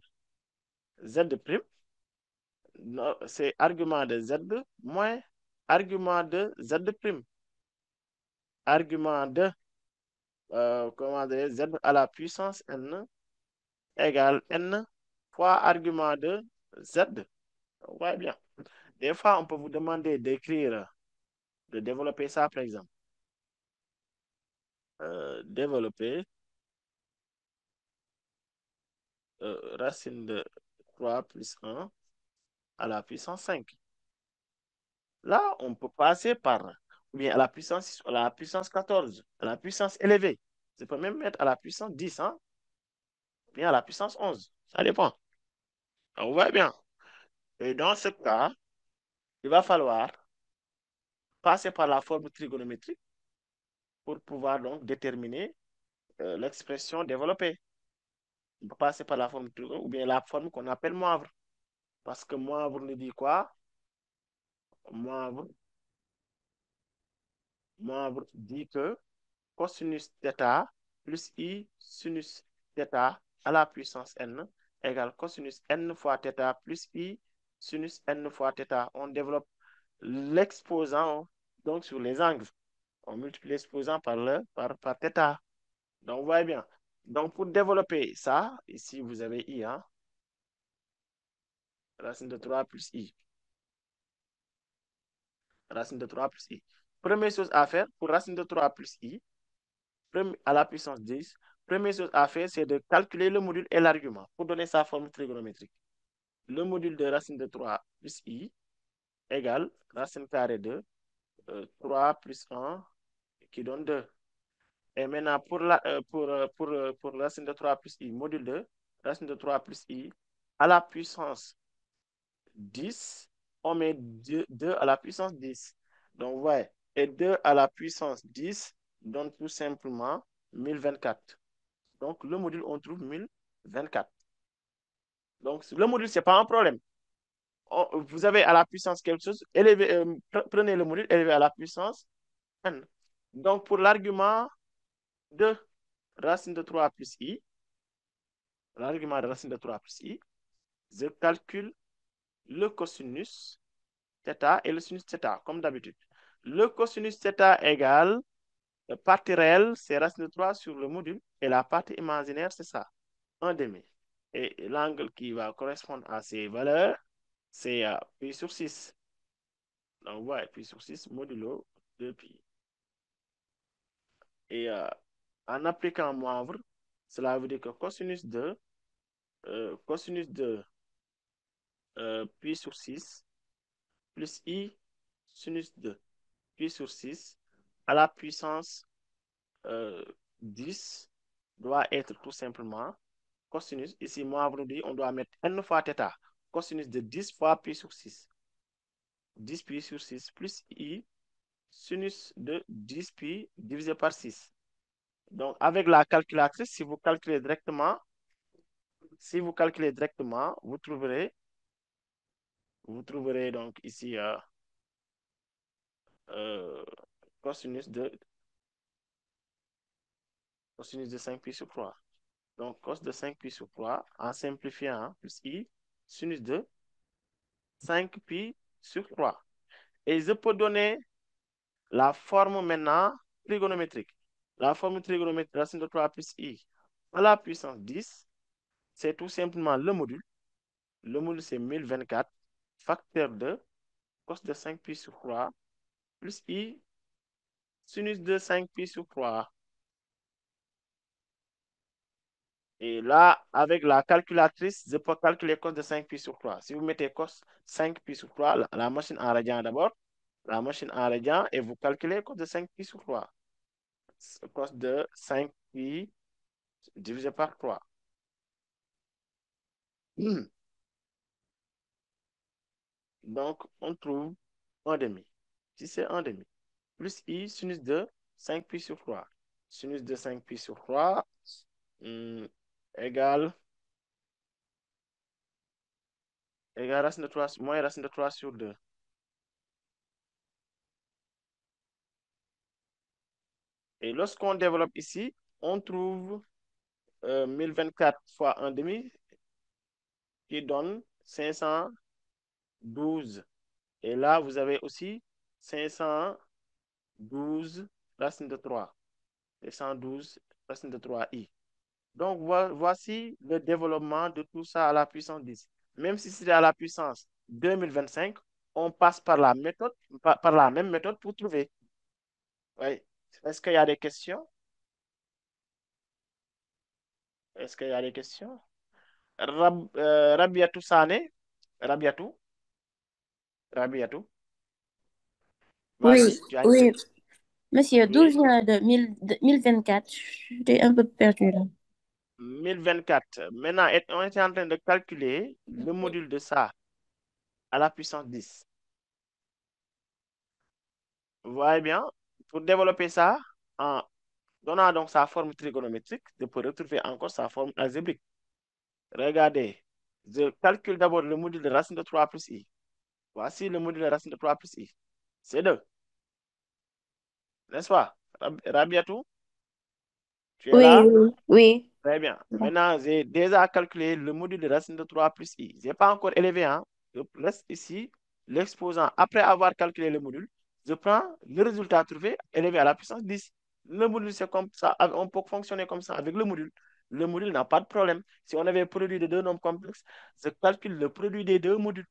Z prime, c'est argument de Z moins argument de Z prime. Argument de comment dire, Z à la puissance N égale N fois argument de Z. Ouais, bien. Des fois, on peut vous demander d'écrire, de développer ça, par exemple. Développer racine de 3 plus 1 à la puissance 5. Là, on peut passer par, ou bien à la puissance 6, à la puissance 14, à la puissance élevée. Je peux même mettre à la puissance 10, hein, ou bien à la puissance 11. Ça dépend. On voit bien. Et dans ce cas, il va falloir passer par la forme trigonométrique pour pouvoir donc déterminer l'expression développée. On peut passer par la forme trigonométrique ou bien la forme qu'on appelle moivre. Parce que moivre nous dit quoi? Moivre dit que cosinus θ plus i sinus θ à la puissance n égale cosinus n fois θ plus i sinus n fois θ. On développe l'exposant donc sur les angles. On multiplie l'exposant par θ. Donc, vous voyez bien. Donc, pour développer ça, ici, vous avez i, hein? Racine de 3 plus i. Racine de 3 plus i. Première chose à faire, pour racine de 3 plus i, à la puissance 10, première chose à faire, c'est de calculer le module et l'argument pour donner sa forme trigonométrique. Le module de racine de 3 plus i égale racine carrée de 3 plus 1 qui donne 2. Et maintenant, pour racine de 3 plus i, module de racine de 3 plus i à la puissance 10, on met 2 à la puissance 10. Donc, ouais. Et 2 à la puissance 10 donne tout simplement 1024. Donc, le module, on trouve 1024. Donc, le module, ce n'est pas un problème. Vous avez à la puissance quelque chose, prenez le module élevé à la puissance n. Donc, pour l'argument de racine de 3 plus i, l'argument de racine de 3 plus i, je calcule le cosinus θ et le sinus θ, comme d'habitude. Le cosinus θ égale, la partie réelle, c'est racine de 3 sur le module, et la partie imaginaire, c'est ça, 1 demi. Et l'angle qui va correspondre à ces valeurs, c'est pi sur 6. Donc, ouais, pi sur 6 modulo 2pi. Et en appliquant moivre, cela veut dire que cosinus de pi sur 6 plus i sinus de pi sur 6 à la puissance 10 doit être tout simplement cosinus. Ici, moivre dit on doit mettre n fois θ. Cosinus de 10 fois pi sur 6. 10 pi sur 6 plus i sinus de 10 pi divisé par 6. Donc, avec la calculatrice, si vous calculez directement, vous trouverez donc ici euh, cosinus de 5 pi sur 3. Donc, cos de 5 pi sur 3, en simplifiant, plus i, sinus de 5 pi sur 3. Et je peux donner la forme maintenant trigonométrique. La forme trigonométrique, racine de 3 plus i à la puissance 10, c'est tout simplement le module. Le module, c'est 1024, facteur de cos de 5 pi sur 3, plus i, sinus de 5 pi sur 3. Et là, avec la calculatrice, je peux calculer cos de 5 pi sur 3. Si vous mettez cos 5 pi sur 3, la machine en radian d'abord, la machine en radian, et vous calculez cos de 5 pi sur 3. Cos de 5 pi divisé par 3. Donc, on trouve 1 demi. Si c'est 1 demi, plus i sinus de 5 pi sur 3. sinus de 5 pi sur 3 égale racine de 3 moins racine de 3 sur 2. Et lorsqu'on développe ici, on trouve 1024 fois 1 demi qui donne 512. Et là, vous avez aussi 512 racine de 3. 512 racine de 3i. Donc, voici le développement de tout ça à la puissance 10. Même si c'est à la puissance 2025, on passe par la méthode, par la même méthode pour trouver. Oui. Est-ce qu'il y a des questions? Est-ce qu'il y a des questions? Rabiatou Sané? Rabiatou? Rabiatou? Oui, Vas-y, tu as une oui. question? Monsieur, d'où Oui. vient de 1024? J'étais un peu perdue là. 1024. Maintenant, on est en train de calculer le module de ça à la puissance 10. Vous voyez bien? Pour développer ça, en donnant donc sa forme trigonométrique, je peux retrouver encore sa forme algébrique. Regardez, je calcule d'abord le module de racine de 3 plus i. Voici le module de racine de 3 plus i. C'est 2. N'est-ce pas? Rabiatou, tu es Oui, là? oui, oui. Très bien. Maintenant, j'ai déjà calculé le module de racine de 3 plus i. Je n'ai pas encore élevé. Hein? Je reste ici l'exposant. Après avoir calculé le module, je prends le résultat trouvé élevé à la puissance 10. Le module, c'est comme ça. On peut fonctionner comme ça avec le module. Le module n'a pas de problème. Si on avait produit de deux nombres complexes, je calcule le produit des deux modules.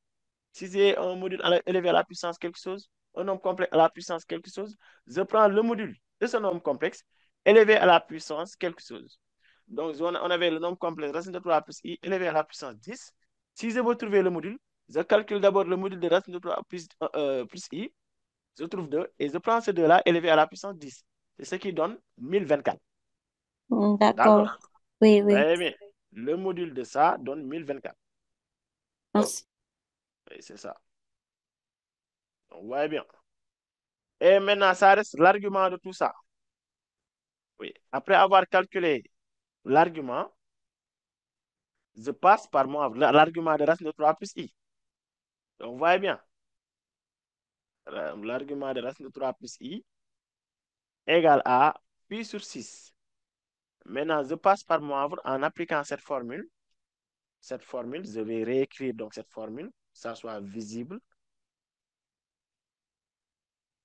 Si j'ai un module élevé à la puissance quelque chose, un nombre complexe à la puissance quelque chose, je prends le module de ce nombre complexe élevé à la puissance quelque chose. Donc, on avait le nombre complexe racine de 3 plus i élevé à la puissance 10. Si je veux trouver le module, je calcule d'abord le module de racine de 3 plus i, je trouve 2, et je prends ces deux-là élevé à la puissance 10. C'est ce qui donne 1024. D'accord. D'accord? Oui, oui. Très bien. Le module de ça donne 1024. Merci. Et c'est ça. Donc, vous voyez bien. Et maintenant, ça reste l'argument de tout ça. Oui. Après avoir calculé l'argument, je passe par l'argument de racine de 3 plus i. Donc, vous voyez bien. L'argument de racine de 3 plus i égale à pi sur 6. Maintenant, je passe par moivre en appliquant cette formule. Cette formule, je vais réécrire donc cette formule, que ça soit visible.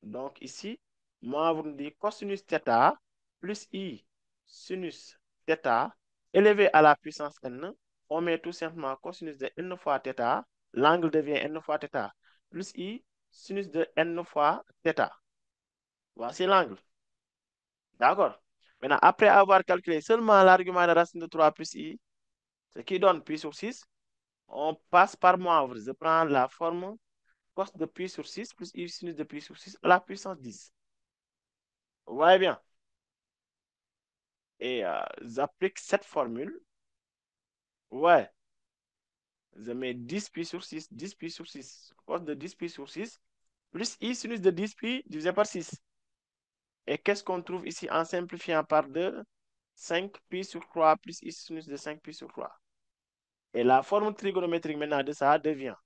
Donc ici, moivre nous dit cosinus θ plus i sinus θ élevé à la puissance n. On met tout simplement cosinus de n fois θ. L'angle devient n fois θ plus i sinus de n fois θ. Voici l'angle. D'accord? Maintenant, après avoir calculé seulement l'argument de racine de 3 plus i, ce qui donne pi sur 6, on passe par moivre. Je prends la forme cos de pi sur 6 plus i sinus de pi sur 6 à la puissance 10. Vous voyez bien? Et j'applique cette formule. Ouais. Je mets 10 pi sur 6, 10 pi sur 6, cos de 10 pi sur 6, plus i sinus de 10 pi divisé par 6. Et qu'est-ce qu'on trouve ici en simplifiant par 2? 5 pi sur 3 plus i sinus de 5 pi sur 3. Et la forme trigonométrique maintenant de ça devient,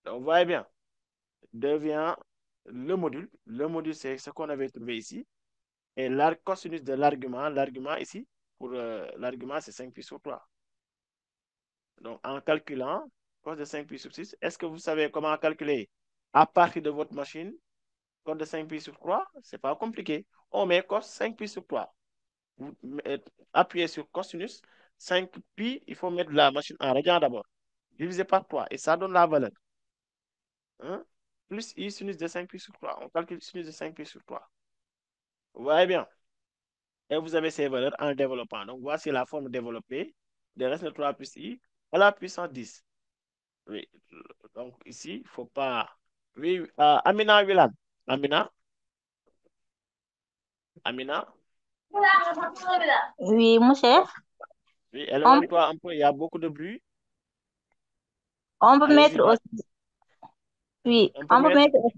donc vous voyez bien, devient le module. Le module, c'est ce qu'on avait trouvé ici. Et cosinus de l'argument ici, pour l'argument, c'est 5 pi sur 3. Donc, en calculant cos de 5 pi sur 6, est-ce que vous savez comment calculer à partir de votre machine cos de 5 pi sur 3? Ce n'est pas compliqué. On met cos 5 pi sur 3. Vous appuyez sur cosinus 5 pi, il faut mettre la machine en radian d'abord. Divisé par 3, et ça donne la valeur. Hein? Plus i sinus de 5 pi sur 3. On calcule sinus de 5 pi sur 3. Vous voyez bien. Et vous avez ces valeurs en développant. Donc, voici la forme développée de racine de 3 plus i à la puissance 10. Oui. Donc, ici, il ne faut pas... Oui, Amina Wilan. Amina? Amina? Oui, mon chef. Oui, On, éloigne-toi un peu, il y a beaucoup de bruit. on peut Allez-y, mettre aussi, oui, on peut on peut mettre. mettre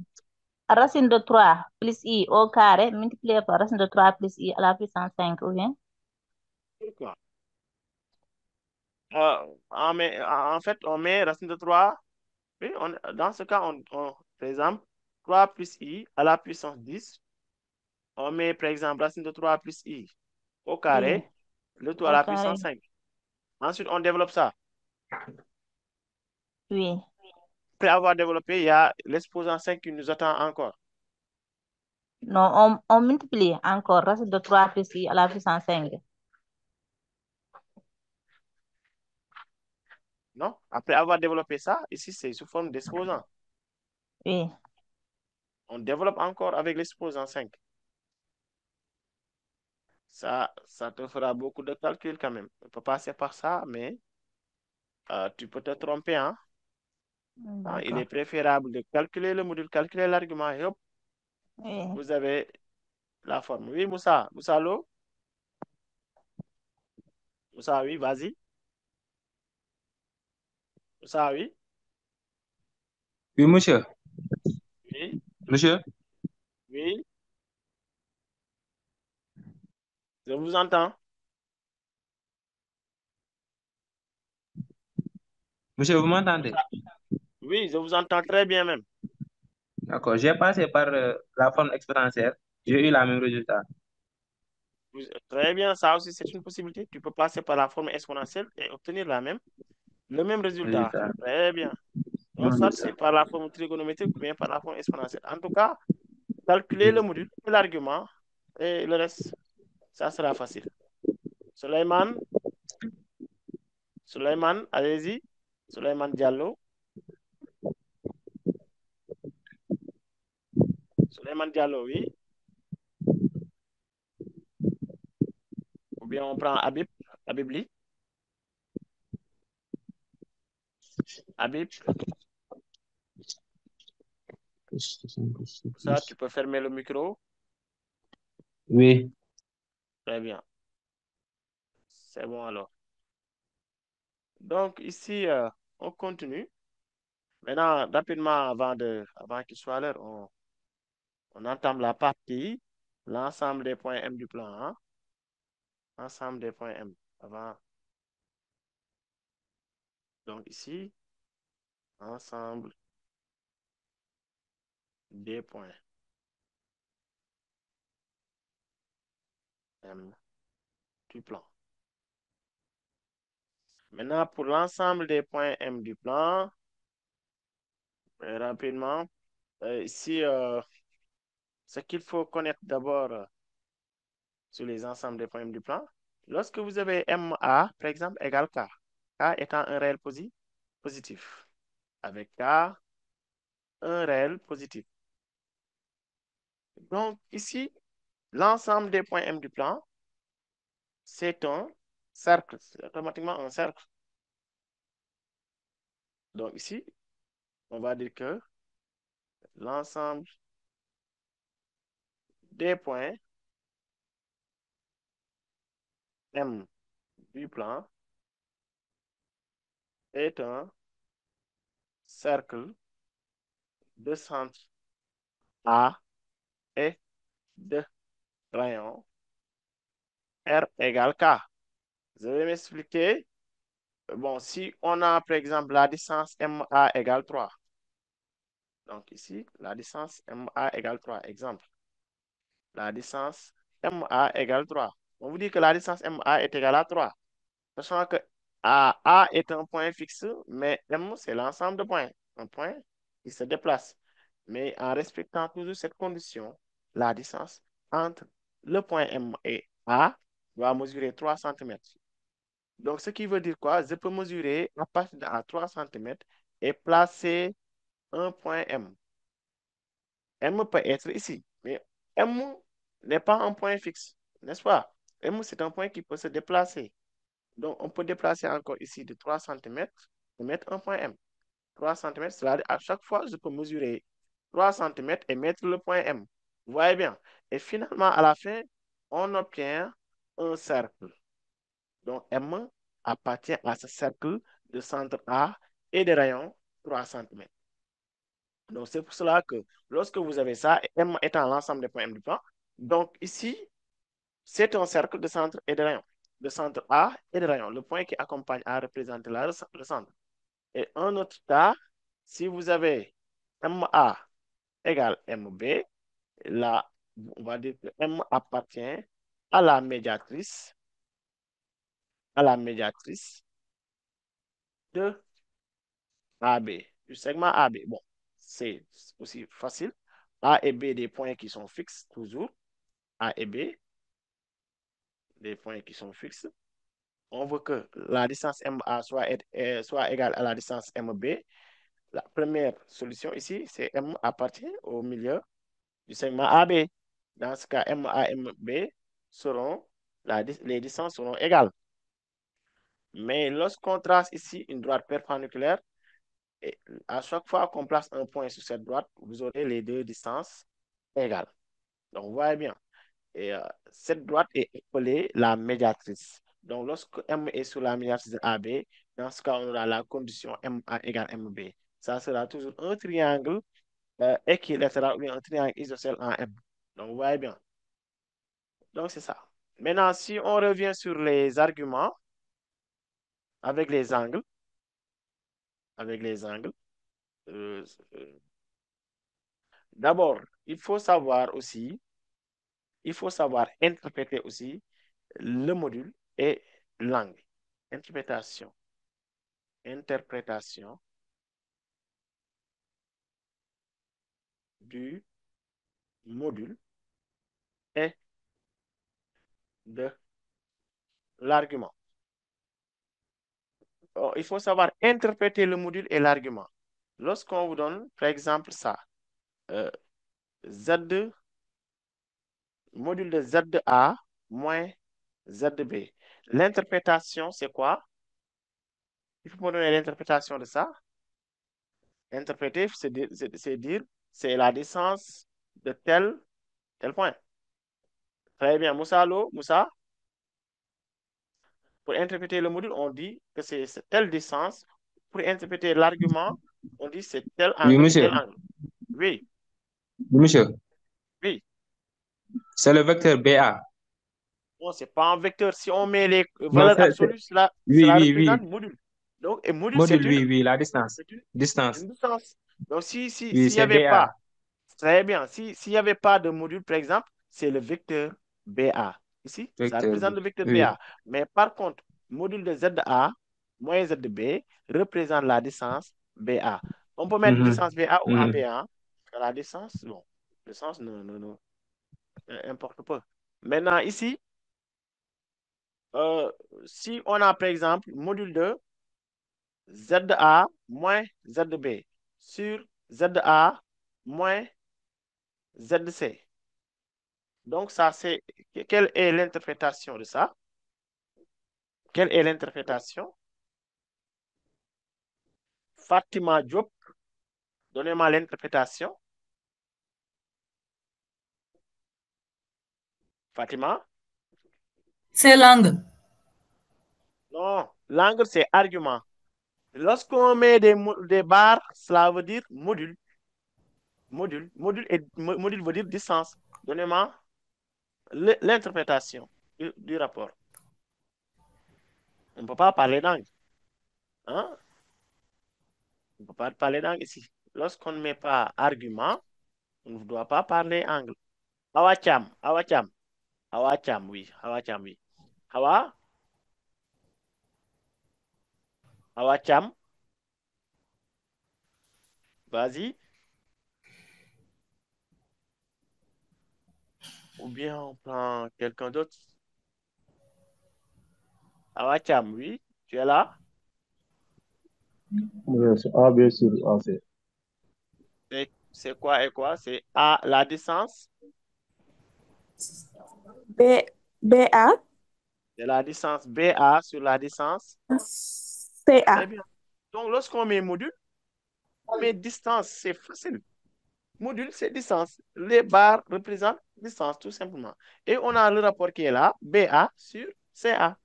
Racine de 3 plus i au carré multiplié par racine de 3 plus i à la puissance 5, ou bien? Pourquoi? En fait, on met racine de 3. Oui, dans ce cas, par exemple, 3 plus i à la puissance 10. On met, par exemple, racine de 3 plus i au Oui, carré, le tout à au la carré. puissance 5. Ensuite, on développe ça. Oui. Après avoir développé, il y a l'exposant 5 qui nous attend encore. Non, on multiplie encore racine de 3 plus i à la puissance 5. Non? Après avoir développé ça, ici, c'est sous forme d'exposant. Oui. On développe encore avec l'exposant 5. Ça te fera beaucoup de calculs quand même. On peut passer par ça, mais tu peux te tromper, hein? Il est D'accord. préférable de calculer le module, calculer l'argument, et hop, Oui. vous avez la forme. Oui, Moussa. Moussa, allô? Moussa, oui, vas-y. Moussa, oui. Oui, monsieur. Oui, Monsieur, oui, je vous entends. monsieur, vous m'entendez? Oui, je vous entends très bien même. D'accord. J'ai passé par la forme exponentielle. J'ai eu la même résultat. Très bien, ça aussi, c'est une possibilité. Tu peux passer par la forme exponentielle et obtenir le même résultat. Résultat. Très bien. Donc, Bon soit résultat. c'est par la forme trigonométrique ou bien par la forme exponentielle. En tout cas, calculer le module, l'argument et le reste, ça sera facile. Suleiman, Suleiman, allez-y. Suleiman Diallo. Suleiman Diallo, oui. Ou bien on prend Habib, Habib Ly. Habib, ça, tu peux fermer le micro. Oui. Très bien. C'est bon alors. Donc, ici, on continue. Maintenant, rapidement, avant qu'il soit l'heure, on entame la partie, l'ensemble des points M du plan, hein. Ensemble des points M. Avant, donc ici, ensemble des points M du plan. Maintenant, pour l'ensemble des points M du plan, rapidement, ici, ce qu'il faut connaître d'abord sur les ensembles des points M du plan, lorsque vous avez MA, par exemple, égale K, K étant un réel positif, avec K, un réel positif. Donc, ici, l'ensemble des points M du plan, c'est un cercle, c'est automatiquement un cercle. Donc, ici, on va dire que l'ensemble des points M du plan est un cercle de centre A et de rayon R égale K. Je vais m'expliquer. Bon, si on a, par exemple, la distance MA égale 3. Donc ici, la distance MA égale 3. Exemple. La distance MA égale 3. On vous dit que la distance MA est égale à 3. Sachant que A est un point fixe, mais M, c'est l'ensemble de points. Un point qui se déplace. Mais en respectant toujours cette condition, la distance entre le point M et A doit mesurer 3 cm. Donc, ce qui veut dire quoi? Je peux mesurer à partir de 3 cm et placer un point M. M peut être ici, mais M n'est pas un point fixe, n'est-ce pas? M, c'est un point qui peut se déplacer. Donc, on peut déplacer encore ici de 3 cm et mettre un point M. 3 cm, c'est-à-dire à chaque fois, je peux mesurer 3 cm et mettre le point M. Vous voyez bien? Et finalement, à la fin, on obtient un cercle. Donc, M appartient à ce cercle de centre A et de rayon 3 cm. Donc, c'est pour cela que lorsque vous avez ça, M étant l'ensemble des points M du plan, donc ici, c'est un cercle de centre et de rayon, de centre A et de rayon. Le point qui accompagne A représente le centre. Et un autre cas, si vous avez MA égale MB, là, on va dire que M appartient à la médiatrice de AB, du segment AB. Bon, c'est aussi facile. A et B, des points qui sont fixes, toujours. A et B, des points qui sont fixes. On veut que la distance MA soit égale à la distance MB. La première solution ici, c'est M appartient au milieu du segment AB. Dans ce cas, MA et MB seront, les distances seront égales. Mais lorsqu'on trace ici une droite perpendiculaire, et à chaque fois qu'on place un point sur cette droite, vous aurez les deux distances égales. Donc, vous voyez bien. Et cette droite est appelée la médiatrice. Donc, lorsque M est sur la médiatrice de AB, dans ce cas, on aura la condition MA égale MB. Ça sera toujours un triangle équilatéral ou un triangle isocèle en M. Donc, vous voyez bien. Donc, c'est ça. Maintenant, si on revient sur les arguments avec les angles, euh, euh, d'abord, il faut savoir interpréter aussi le module et l'angle. Interprétation du module et de l'argument. Il faut savoir interpréter le module et l'argument. Lorsqu'on vous donne, par exemple, ça, Z, module de ZA moins ZB. L'interprétation, c'est quoi? Il faut me donner l'interprétation de ça. Interpréter, c'est dire, c'est la distance de tel point. Très bien, Moussa, allô, Moussa? Pour interpréter le module, on dit que c'est telle distance. Pour interpréter l'argument, on dit c'est tel Oui, angle, monsieur. tel angle. Oui, Oui, monsieur. oui. C'est le vecteur BA. Non, c'est pas un vecteur. Si on met les Non, valeurs absolues, cela oui, oui, représente oui. module. Donc, et module, Module, oui, oui, la distance. c'est Distance. une distance. Donc, Oui, s'il n'y c'est avait BA. pas, très bien, s'il n'y avait pas de module, par exemple, c'est le vecteur BA. Ici, ça Vecteur B. représente le vecteur Oui. BA. Mais par contre, module de ZA moins ZB représente la distance BA. On peut mettre Mhm. distance BA ou Mhm. ABA. La distance, bon, la distance non, importe pas. Maintenant, ici, euh, si on a par exemple module de ZA moins ZB sur ZA moins ZC. Donc, ça, c'est. Quelle est l'interprétation de ça? Quelle est l'interprétation? Fatima Diop, donnez-moi l'interprétation. Fatima? C'est l'angle. Non, l'angle, c'est argument. Lorsqu'on met des barres, cela veut dire module. Module veut dire distance. Donnez-moi l'interprétation du rapport. On ne peut pas parler d'angle. Hein? On ne peut pas parler d'angle ici. Lorsqu'on ne met pas argument, on ne doit pas parler angle. Awacham, Awacham, Awacham, oui, Awacham, oui. Awa, Awacham, vas-y. Ou bien on prend quelqu'un d'autre. Awacham, oui, tu es là? C'est AB sur AC. C'est quoi et quoi? C'est A, la distance. BA, C'est la distance BA sur la distance. Très CA. bien. Donc, lorsqu'on met module, on met distance, c'est facile. Module, c'est distance. Les barres représentent distance, tout simplement. Et on a le rapport qui est là, BA sur CA.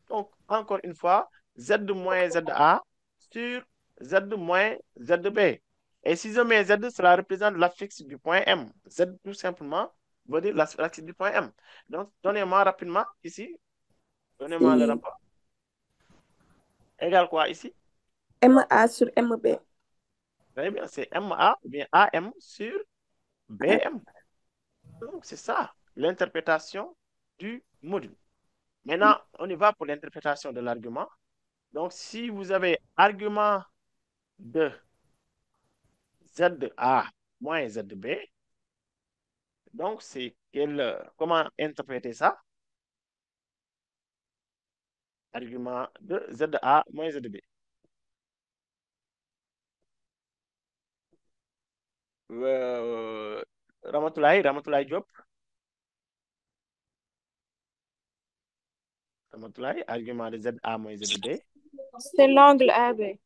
Donc, encore une fois, Z moins ZA sur Z moins ZB. Et si je mets Z, cela représente l'axe du point M. Z, tout simplement, veut dire l'axe du point M. Donc, donnez-moi rapidement ici, donnez-moi le C'est rapport. Égal quoi ici? MA sur MB. Très bien, c'est MA ou bien AM sur BM. Donc, c'est ça, l'interprétation du module. Maintenant, on y va pour l'interprétation de l'argument. Donc, si vous avez argument de ZA moins ZB, donc c'est comment interpréter ça? Argument de ZA moins ZB. Ramatoulaye Diop. Ramatoulaye, argument de ZA moins ZB. C'est l'angle AB.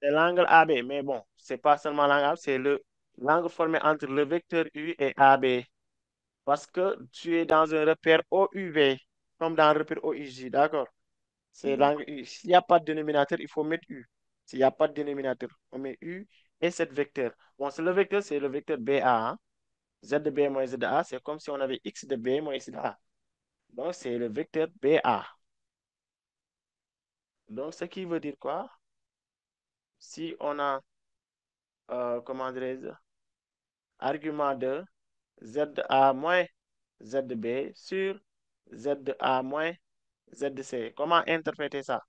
C'est l'angle AB, mais bon, c'est pas seulement l'angle AB, c'est l'angle formé entre le vecteur U et AB. Parce que tu es dans un repère OUV, comme dans le repère OUJ, d'accord? C'est l'angle U. S'il n'y a pas de dénominateur, il faut mettre U. S'il n'y a pas de dénominateur, on met U et cet vecteur. Bon, c'est le vecteur BA. Hein? Z de B moins Z de A, c'est comme si on avait X de B moins X de A. Donc, c'est le vecteur BA. Donc, ce qui veut dire quoi? Si on a, comment dirais-je, argument de ZA moins ZB sur ZA moins ZC. Comment interpréter ça?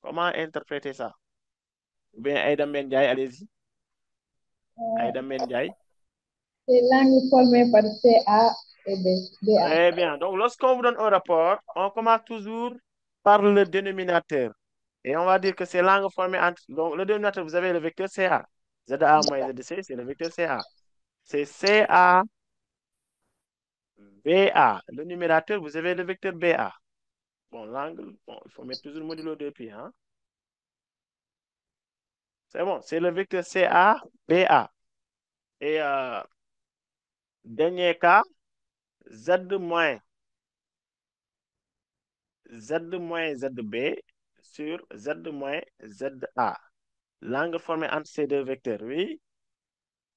Comment interpréter ça? Ou bien Aïda Mendiaye, allez-y. Aïda Mendiaye. C'est l'angle formé par CA et BA. Très bien. Donc, lorsqu'on vous donne un rapport, on commence toujours par le dénominateur. Et on va dire que c'est l'angle formé entre... Donc, le dénominateur, vous avez le vecteur CA. ZA moins ZC, c'est le vecteur CA. C'est CA, BA. Le numérateur, vous avez le vecteur BA. Bon, l'angle, bon, il faut mettre toujours le modulo 2pi. Hein? C'est bon, c'est le vecteur CA, BA. Et dernier cas, Z moins ZB sur Z moins ZA. L'angle formé entre ces deux vecteurs, oui.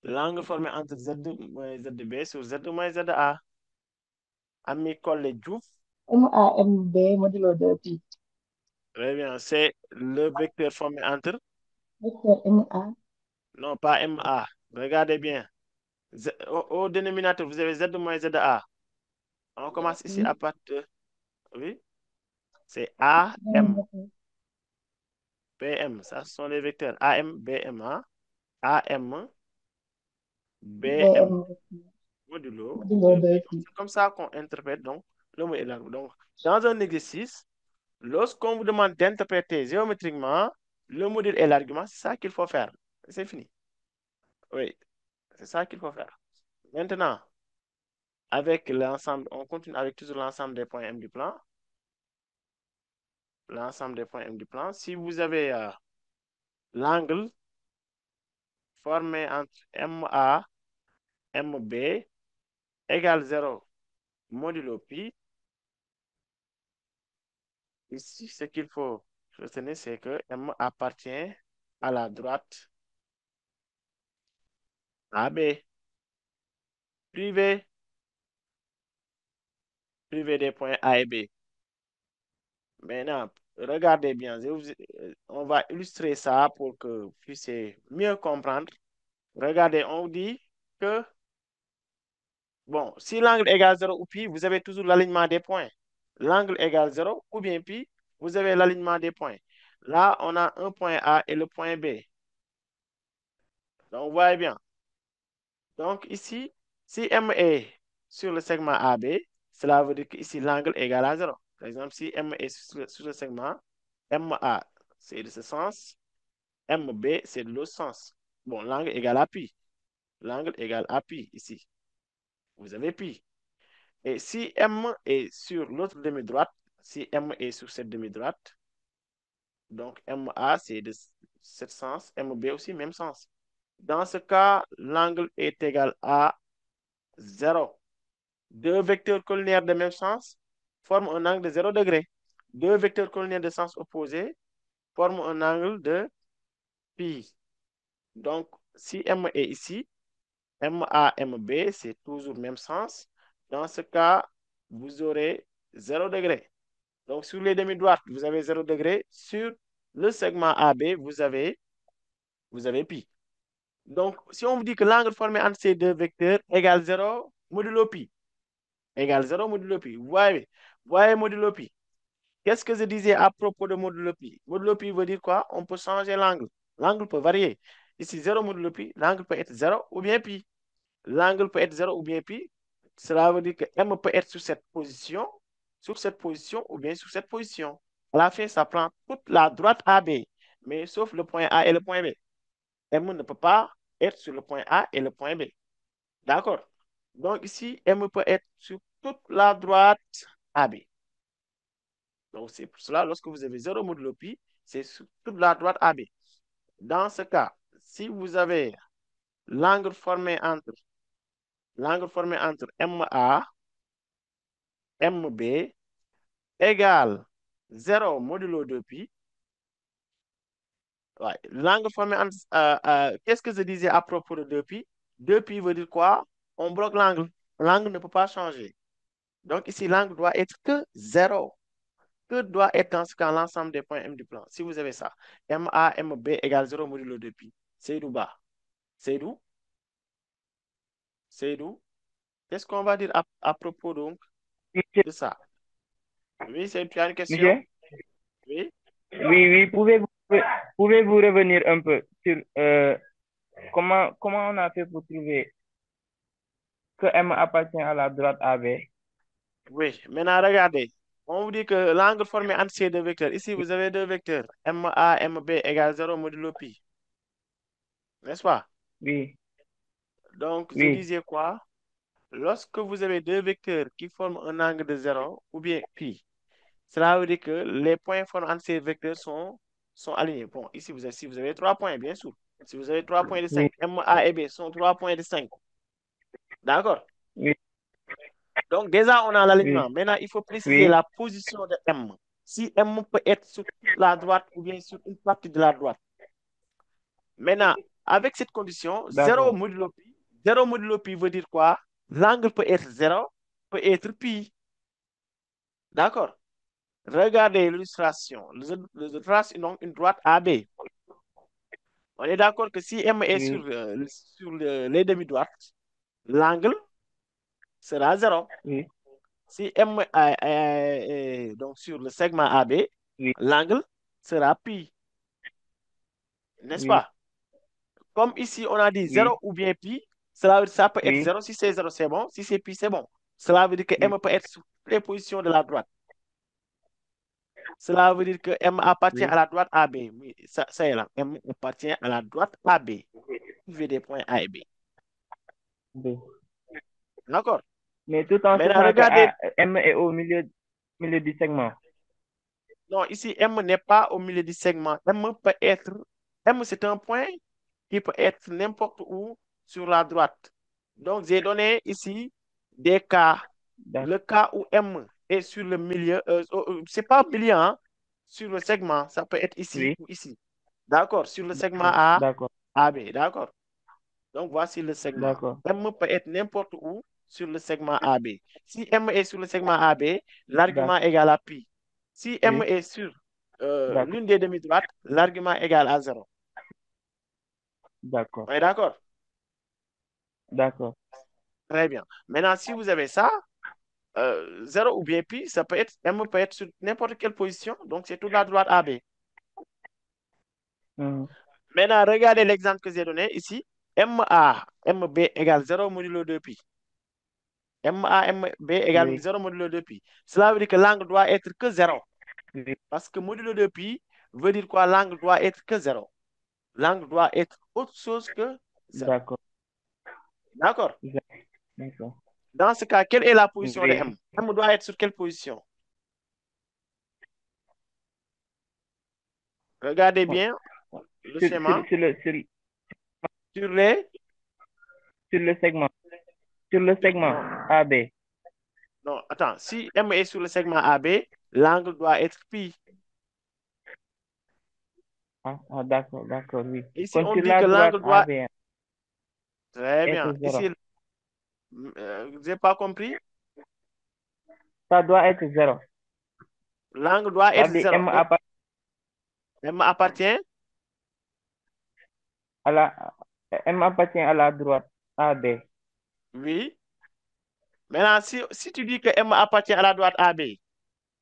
L'angle formé entre Z moins ZB sur Z moins ZA. Ami Collé Diouf. MAMB modulo 2pi. Très bien, c'est le vecteur formé entre... Vecteur MA. Non, pas MA. Regardez bien. Au dénominateur, vous avez Z moins ZA. On commence ici à partir de... Oui. C'est AM. BM, ça ce sont les vecteurs AM, BM, hein? AM, BM, modulo 2pi. C'est comme ça qu'on interprète donc le mot et l'arbre. Donc, dans un exercice, lorsqu'on vous demande d'interpréter géométriquement le module et l'argument, c'est ça qu'il faut faire. C'est fini. Oui, c'est ça qu'il faut faire. Maintenant, avec l'ensemble, on continue avec toujours l'ensemble des points M du plan. L'ensemble des points M du plan. Si vous avez l'angle formé entre MA, MB égale 0 modulo pi, ici, ce qu'il faut retenir, c'est que M appartient à la droite AB, privé des points A et B. Maintenant, regardez bien, on va illustrer ça pour que vous puissiez mieux comprendre. Regardez, on dit que, bon, si l'angle égale 0 ou pi, vous avez toujours l'alignement des points. L'angle égale 0 ou bien pi, vous avez l'alignement des points. Là, on a un point A et le point B. Donc, vous voyez bien. Donc, ici, si M est sur le segment AB, cela veut dire qu'ici, l'angle est égal à 0. Par exemple, si M est sur le segment MA, c'est de ce sens. MB, c'est de l'autre sens. Bon, l'angle égale à pi. L'angle égale à pi, ici. Vous avez pi. Et si M est sur l'autre demi-droite, si M est sur cette demi-droite, donc MA, c'est de ce sens. MB aussi, même sens. Dans ce cas, l'angle est égal à 0. Deux vecteurs collinaires de même sens forment un angle de 0 degré. Deux vecteurs collinaires de sens opposé forment un angle de pi. Donc, si M est ici, MA, MB, c'est toujours le même sens. Dans ce cas, vous aurez 0 degré. Donc, sur les demi-droites, vous avez 0 degré. Sur le segment AB, vous avez pi. Donc, si on vous dit que l'angle formé entre ces deux vecteurs égale 0 modulo pi, égale 0 modulo pi. Voyez modulo pi. Qu'est-ce que je disais à propos de modulo pi? Modulo pi veut dire quoi? On peut changer l'angle. L'angle peut varier. Ici, 0 modulo pi, l'angle peut être 0 ou bien pi. L'angle peut être 0 ou bien pi. Cela veut dire que M peut être sur cette position ou bien sur cette position. À la fin, ça prend toute la droite AB, mais sauf le point A et le point B. M ne peut pas être sur le point A et le point B. D'accord? Donc ici, M peut être sur toute la droite AB. Donc c'est pour cela, lorsque vous avez 0 modulo pi, c'est sur toute la droite AB. Dans ce cas, si vous avez l'angle formé entre MA, MB égale 0 modulo 2pi. Ouais. L'angle formé entre... qu'est-ce que je disais à propos de 2pi? 2pi veut dire quoi? On bloque l'angle. L'angle ne peut pas changer. Donc ici, l'angle doit être que 0. Que doit être dans ce cas l'ensemble des points M du plan? Si vous avez ça, MA, MB égale 0 modulo 2pi. C'est d'où bas? C'est d'où? C'est d'où? Qu'est-ce qu'on va dire à propos donc de ça? Oui, tu as une question? Monsieur? Oui? Oui, pouvez-vous revenir un peu sur comment on a fait pour trouver que M appartient à la droite AB? Oui, maintenant regardez. On vous dit que l'angle formé entre ces deux vecteurs. Ici, vous avez deux vecteurs. MA, MB égale 0 modulo pi. N'est-ce pas? Oui, Donc, je oui, disais quoi? Lorsque vous avez deux vecteurs qui forment un angle de 0 ou bien pi, cela veut dire que les points formés entre ces vecteurs sont alignés. Bon, ici, si vous avez 3 points, bien sûr. Si vous avez 3 points de oui, 5, MA et B sont 3 points de 5. D'accord? oui, Donc, déjà, on a l'alignement. oui, Maintenant, il faut préciser oui, la position de M. Si M peut être sur toute la droite ou bien sur une partie de la droite. Maintenant, avec cette condition, 0 d'accord, modulo pi, 0 modulo pi veut dire quoi? L'angle peut être 0, peut être pi. D'accord? Regardez l'illustration. Je trace donc une droite AB. On est d'accord que si M est oui, sur les demi-droites, l'angle sera 0. oui, Si M est donc sur le segment AB, oui, l'angle sera pi. N'est-ce oui, pas? Comme ici, on a dit oui, 0 ou bien pi, ça peut être oui, 0. Si c'est 0, c'est bon. Si c'est pi, c'est bon. Cela veut dire que oui, M peut être sur toutes les positions de la droite. Cela veut dire que M appartient oui, à la droite AB. Oui, ça est là. M appartient à la droite AB. Suivez des points A et B. oui. D'accord? Mais tout en Maintenant, sachant que regardez. M est au milieu du segment. Non, ici, M n'est pas au milieu du segment. M, c'est un point qui peut être n'importe où sur la droite. Donc, j'ai donné ici des cas. D'ac- Le cas où M est sur le milieu, c'est pas au milieu, hein, sur le segment, ça peut être ici Oui, ou ici. D'accord, sur le segment d'accord, A, d'accord, AB, d'accord. Donc, voici le segment. d'accord, M peut être n'importe où sur le segment AB. Si M est sur le segment AB, l'argument d'ac- égale à pi. Si M oui, est sur d'accord, l'une des demi-droites, l'argument égale à 0. d'accord, On est d'accord? d'accord, Très bien. Maintenant, si vous avez ça, 0 ou bien pi, M peut être sur n'importe quelle position, donc c'est toute la droite AB. mhm, Maintenant, regardez l'exemple que j'ai donné ici. MA, MB égale 0 modulo 2pi. MA, MB égale oui, 0 modulo 2pi. Cela veut dire que l'angle doit être que 0. oui, Parce que modulo 2pi veut dire quoi? L'angle doit être que 0. L'angle doit être autre chose que 0. d'accord, D'accord? d'accord, Dans ce cas, quelle est la position de oui. M? M doit être sur quelle position? Regardez Bon, bien le Sur, sur, schéma. sur le, sur, Sur les... sur le segment, sur le segment Non, AB. non, attends. Si M est sur le segment AB, l'angle doit être pi. D'accord, oui. Ici, Quand on sur dit la que droite l'angle doit... AB Très est bien. 0. Ici, vous n'avez pas compris? Ça doit être 0. L'angle doit Ça être veut dire 0. Donc, M appartient à la, M appartient à la droite AB. Oui. Maintenant, si tu dis que M appartient à la droite AB,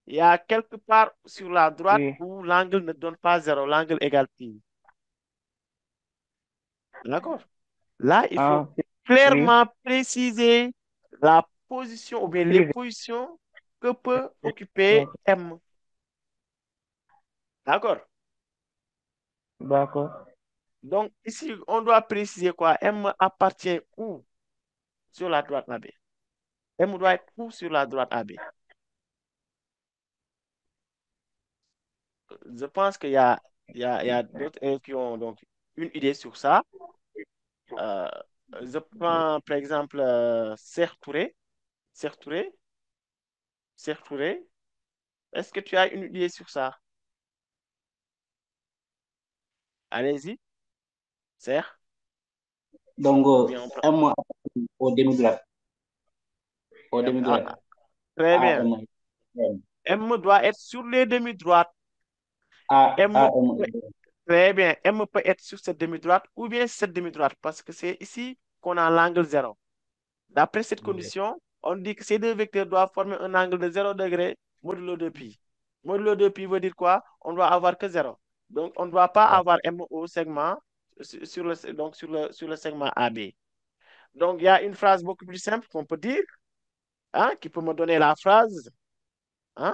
il y a quelque part sur la droite Oui. où l'angle ne donne pas 0, l'angle égale pi. D'accord? Là, il faut Oui. clairement préciser la position ou bien les Privé. positions que peut occuper M. D'accord? D'accord. Donc, ici, on doit préciser quoi? M appartient où sur la droite AB? M doit être où sur la droite AB? Je pense qu'il y a d'autres élèves qui ont donc une idée sur ça. Euh, je prends par exemple Serre Touré. Serre Touré. Serre Touré. Est-ce que tu as une idée sur ça? Allez-y, Serre. Donc, Ou bien on prend... M au demi-droite. Au demi-droite. Très A, bien. M. M doit être sur les demi-droites. A, M, A, M. très bien. M peut être sur cette demi-droite ou bien cette demi-droite parce que c'est ici qu'on a l'angle 0. D'après cette condition, on dit que ces deux vecteurs doivent former un angle de 0 degré modulo de pi. Modulo de pi veut dire quoi? On doit avoir que 0. Donc, on ne doit pas avoir M au segment donc sur le segment AB. Donc, il y a une phrase beaucoup plus simple qu'on peut dire, hein, qui peut me donner la phrase. Hein?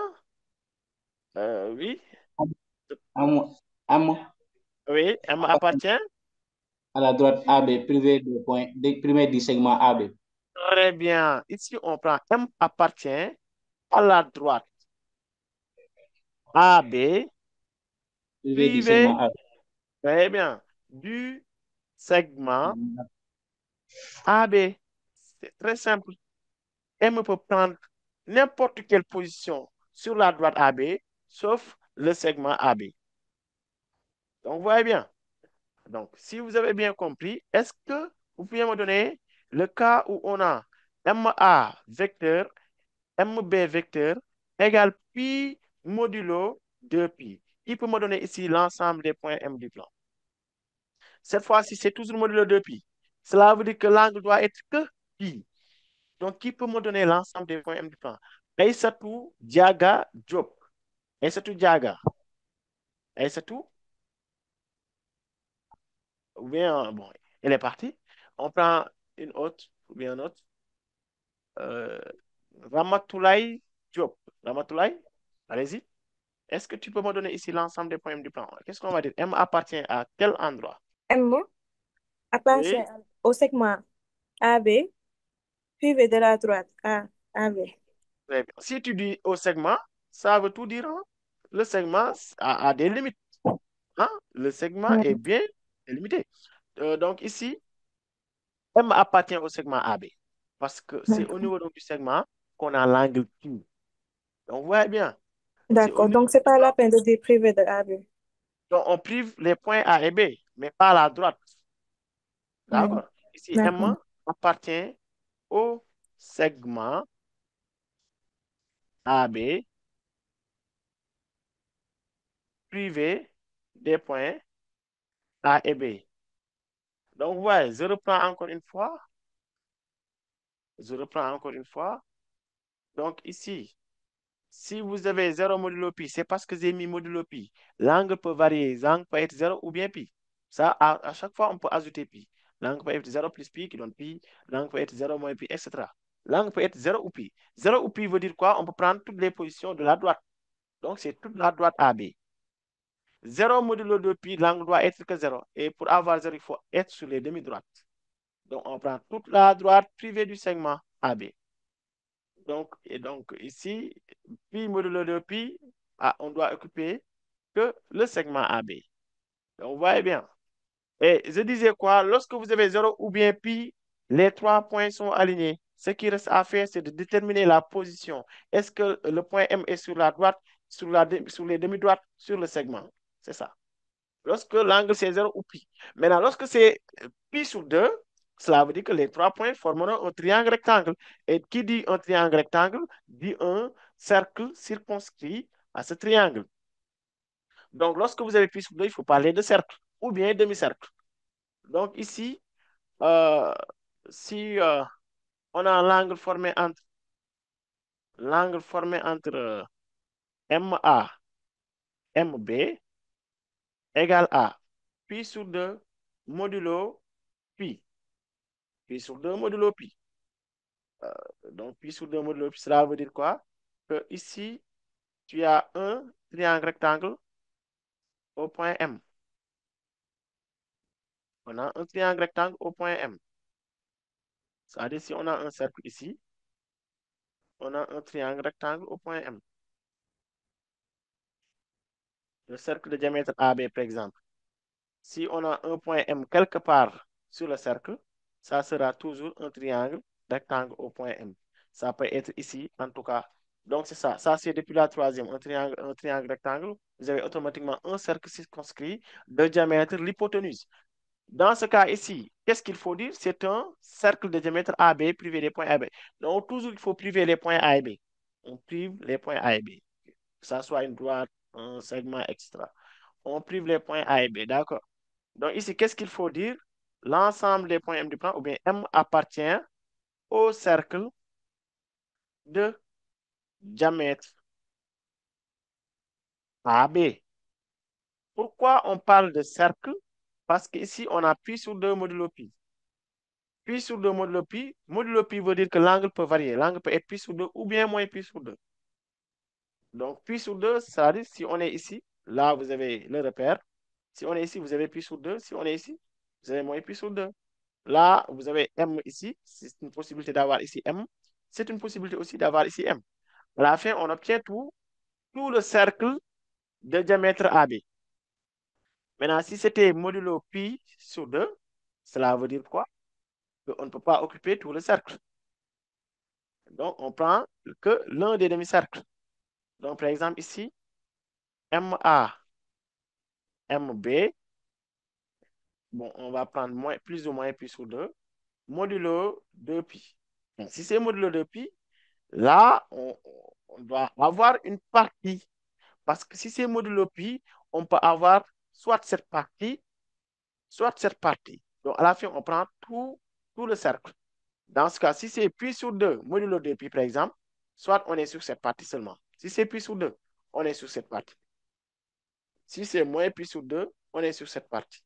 Oui, M, M oui, M appartient. à la droite AB, privé du segment AB. Très bien. Ici, on prend M appartient à la droite AB, Privé du privé, segment AB. très bien, du segment AB. C'est très simple. M peut prendre n'importe quelle position sur la droite AB, sauf le segment AB. Donc, vous voyez bien. Donc, si vous avez bien compris, est-ce que vous pouvez me donner le cas où on a MA vecteur, MB vecteur égale pi modulo 2pi. Il peut me donner ici l'ensemble des points M du plan. Cette fois-ci, c'est toujours modulo 2pi. Cela veut dire que l'angle doit être que pi. Donc, qui peut me donner l'ensemble des points M du plan? Aïssatou Diaga Diop. Aïssatou Diaga. Aïssatou, ou bien, bon, elle est partie. On prend une autre, ou bien une autre. Euh, Ramatoulaye Diop. Ramatoulaye, allez-y. Est-ce que tu peux me donner ici l'ensemble des points M du plan? Qu'est-ce qu'on va dire? M appartient à quel endroit? M appartient Oui, au segment AB, privé de la droite AB. très bien. Si tu dis au segment, ça veut tout dire, hein? Le segment a des limites, hein? Le segment est bien délimité. Donc ici, M appartient au segment AB parce que c'est au niveau donc, du segment qu'on a l'angle Q. Donc, vous voyez bien, c'est au D'accord, niveau donc c'est pas la peine de dire privé de AB. donc on prive les points A et B, mais pas à la droite. Oui, D'accord? Ici, d'accord. M appartient au segment AB privé des points A et B. Donc, vous voyez, je reprends encore une fois. Je reprends encore une fois. Donc, ici, si vous avez 0 modulo pi, c'est parce que j'ai mis modulo pi. L'angle peut varier. L'angle peut être 0 ou bien pi. Ça, à chaque fois, on peut ajouter pi. L'angle peut être 0 plus pi qui donne pi. L'angle peut être 0 moins pi, etc. L'angle peut être 0 ou pi. 0 ou pi veut dire quoi? On peut prendre toutes les positions de la droite. Donc, c'est toute la droite AB. 0 modulo de pi, l'angle doit être que 0. Et pour avoir 0, il faut être sur les demi-droites. Donc, on prend toute la droite privée du segment AB. Donc, et donc ici, pi modulo de pi, on doit occuper que le segment AB. Donc, vous voyez bien. Et je disais quoi? Lorsque vous avez 0 ou bien pi, les trois points sont alignés. Ce qui reste à faire, c'est de déterminer la position. Est-ce que le point M est sur la droite, sur les demi-droites, sur le segment? C'est ça. Lorsque l'angle c'est 0 ou pi. Maintenant, lorsque c'est pi sur 2, cela veut dire que les 3 points formeront un triangle rectangle. Et qui dit un triangle rectangle dit un cercle circonscrit à ce triangle. Donc, lorsque vous avez pi sur 2, il faut parler de cercle ou bien demi-cercle. Donc, ici, euh, si on a l'angle formé entre MA, MB égale à pi sur 2 modulo pi. Pi sur 2 modulo pi. Donc, pi sur 2 modulo pi, cela veut dire quoi? Que ici, tu as un triangle rectangle au point M. On a un triangle rectangle au point M. C'est-à-dire, si on a un cercle ici, on a un triangle rectangle au point M. Le cercle de diamètre AB, par exemple. Si on a un point M quelque part sur le cercle, ça sera toujours un triangle rectangle au point M. Ça peut être ici, en tout cas. Donc, c'est ça. Ça, c'est depuis la troisième, un triangle rectangle. Vous avez automatiquement un cercle circonscrit de diamètre, l'hypoténuse. Dans ce cas ici, qu'est-ce qu'il faut dire? C'est un cercle de diamètre AB privé des points A et B. Donc, toujours, il faut priver les points A et B. On prive les points A et B. Que ça soit une droite, un segment, etc. On prive les points A et B, d'accord? Donc ici, qu'est-ce qu'il faut dire? L'ensemble des points M du plan, ou bien M appartient au cercle de diamètre AB. Pourquoi on parle de cercle? Parce qu'ici, on a pi sur 2 modulo pi. Pi sur 2 modulo pi veut dire que l'angle peut varier. L'angle peut être pi sur 2 ou bien moins pi sur 2. Donc, pi sur 2, c'est-à-dire si on est ici, là, vous avez le repère. Si on est ici, vous avez pi sur 2. Si on est ici, vous avez moins pi sur 2. Là, vous avez M ici. C'est une possibilité d'avoir ici M. C'est une possibilité aussi d'avoir ici M. À la fin, on obtient tout le cercle de diamètre AB. Maintenant, si c'était modulo pi sur 2, cela veut dire quoi? Qu'on ne peut pas occuper tout le cercle. Donc, on prend que l'un des demi-cercles. Donc, par exemple, ici, MA, MB, bon, on va prendre plus ou moins pi sur 2, modulo 2pi. Donc, si c'est modulo 2pi, là, on doit avoir une partie. Parce que si c'est modulo pi, on peut avoir soit cette partie, soit cette partie. Donc, à la fin, on prend tout le cercle. Dans ce cas, si c'est pi sur 2, modulo 2pi, par exemple, soit on est sur cette partie seulement. Si c'est pi sur 2, on est sur cette partie. Si c'est moins pi sur 2, on est sur cette partie.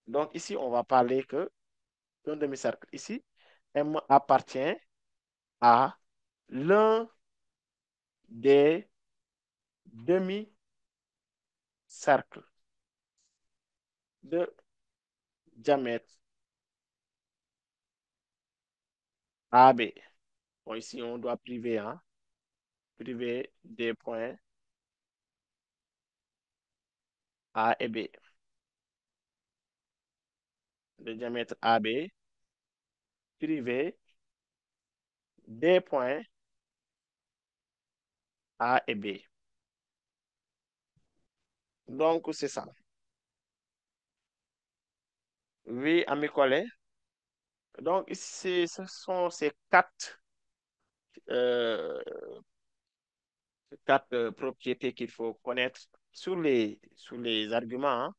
Donc, ici, on va parler que d'un demi-cercle. Ici, M appartient à l'un des demi-cercles de diamètre AB. Bon, ici, on doit priver, hein, priver des points A et B. De diamètre AB, privé des points A et B. Donc, c'est ça. Oui, amis collègues. Donc, ici, ce sont ces euh, quatre propriétés qu'il faut connaître sur les arguments, hein,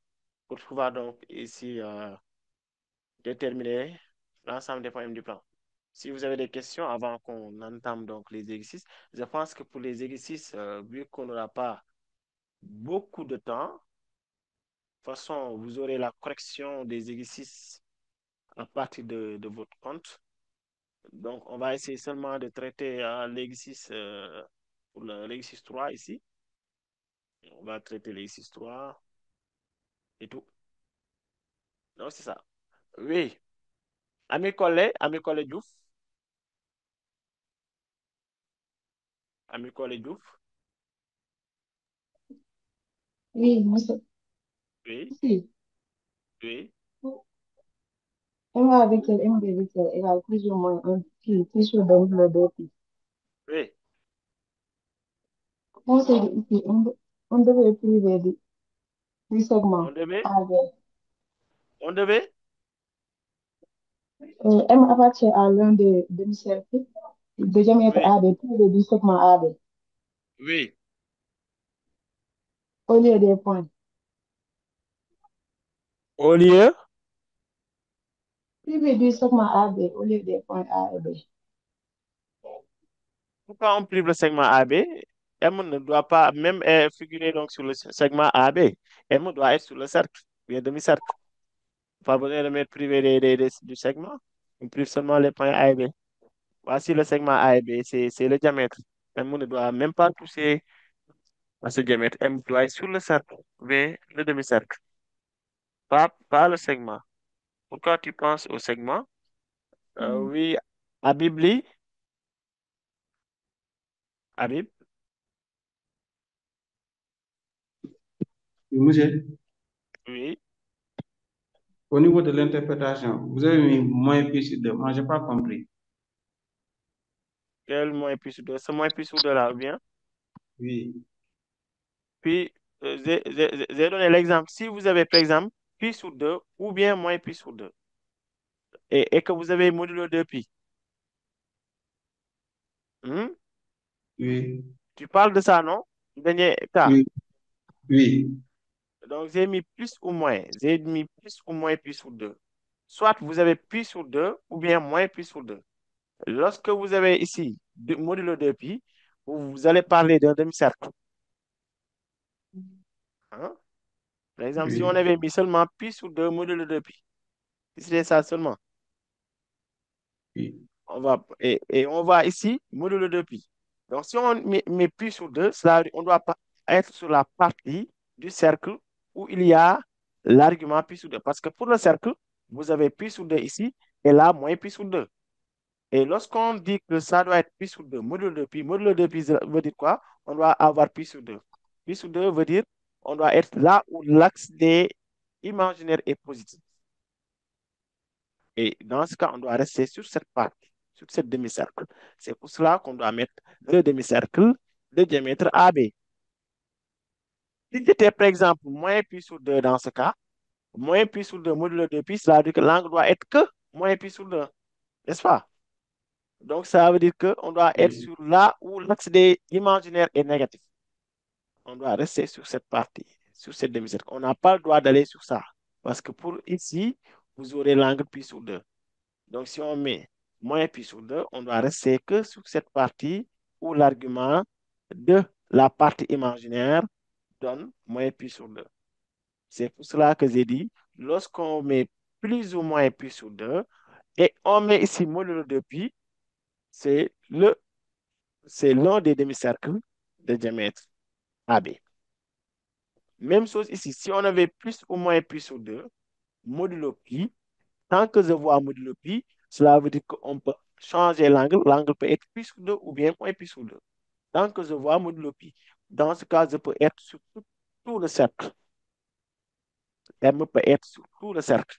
pour pouvoir donc ici déterminer l'ensemble des points du plan. Si vous avez des questions avant qu'on entame donc les exercices, je pense que pour les exercices, vu qu'on n'aura pas beaucoup de temps, de toute façon, vous aurez la correction des exercices à partir de votre compte. Donc, on va essayer seulement de traiter l'exercice pour l'exercice 3 ici. On va traiter l'exercice 3 et tout. Donc, c'est ça. Oui. Ami collègue Diouf. Ami collègue Diouf. Oui, monsieur. Oui, Si. oui, M avec elle, M avec elle, égale plus ou moins un pi, pi sur le 2 pi. oui. On s'est dit ici, on devait priver du segment On devait, AB. on devait, M appartient à l'un des demi-cercles de diamètre oui, AB privé du segment AB. oui. Au lieu des points. Au lieu, Privé du segment AB au lieu des points A et B. pourquoi on prive le segment AB? M ne doit pas même figurer donc sur le segment AB. M doit être sur le cercle, bien demi-cercle. Pas besoin de mettre privé du segment. On prive seulement les points A et B. Voici le segment A et B, c'est le diamètre. M ne doit même pas toucher à ce diamètre. M doit être sur le cercle, bien le demi-cercle, pas le segment. Pourquoi tu penses au segment? Oui, Habib lit. Habib, Oui, monsieur, oui. au niveau de l'interprétation, vous avez mis moins pi sur 2. Moi, je n'ai pas compris. Quel moins pi sur 2? Ce moins pi sur 2 là, ou bien? Oui, Puis, j'ai donné l'exemple. Si vous avez, par exemple, pi sur 2 ou bien moins pi sur 2 et que vous avez modulo de pi, hmm, oui, tu parles de ça, non? Dernier cas. oui, oui, Donc, j'ai mis plus ou moins. J'ai mis plus ou moins pi sur 2. Soit vous avez pi sur 2 ou bien moins pi sur 2. Lorsque vous avez ici modulo de pi, vous allez parler d'un demi-cercle. Hein? Par exemple, si on oui, avait mis seulement pi sur 2 modulo de pi, si c'était ça seulement, oui, et on va ici modulo de pi. Donc, si on met pi sur 2, on doit pas être sur la partie du cercle où il y a l'argument pi sur 2. Parce que pour le cercle, vous avez pi sur 2 ici et là, moins pi sur 2. Et lorsqu'on dit que ça doit être pi sur 2, modulo de pi veut dire quoi? On doit avoir pi sur 2. Pi sur 2 veut dire on doit être là où l'axe des imaginaire est positif. Et dans ce cas, on doit rester sur cette partie, sur cette demi-cercle. C'est pour cela qu'on doit mettre le demi-cercle de diamètre AB. Si c'était par exemple moins pi sur 2 dans ce cas, moins pi sur 2 modulo de pi, cela veut dire que l'angle doit être que moins pi sur 2, n'est-ce pas? Donc, ça veut dire qu'on doit être oui, sur là où l'axe des imaginaires est négatif. On doit rester sur cette partie, sur cette demi-cercle. On n'a pas le droit d'aller sur ça. Parce que pour ici, vous aurez l'angle pi sur 2. Donc, si on met moins pi sur 2, on doit rester que sur cette partie où l'argument de la partie imaginaire donne moins pi sur 2. C'est pour cela que j'ai dit, lorsqu'on met plus ou moins pi sur 2 et on met ici modulo de pi, c'est l'un des demi-cercles de diamètre AB. Même chose ici, si on avait plus ou moins pi sur 2, modulo pi, tant que je vois modulo pi, cela veut dire qu'on peut changer l'angle. L'angle peut être pi sur 2 ou bien moins pi sur 2. Tant que je vois modulo pi. Dans ce cas, je peux être sur tout le cercle. M peut être sur tout le cercle.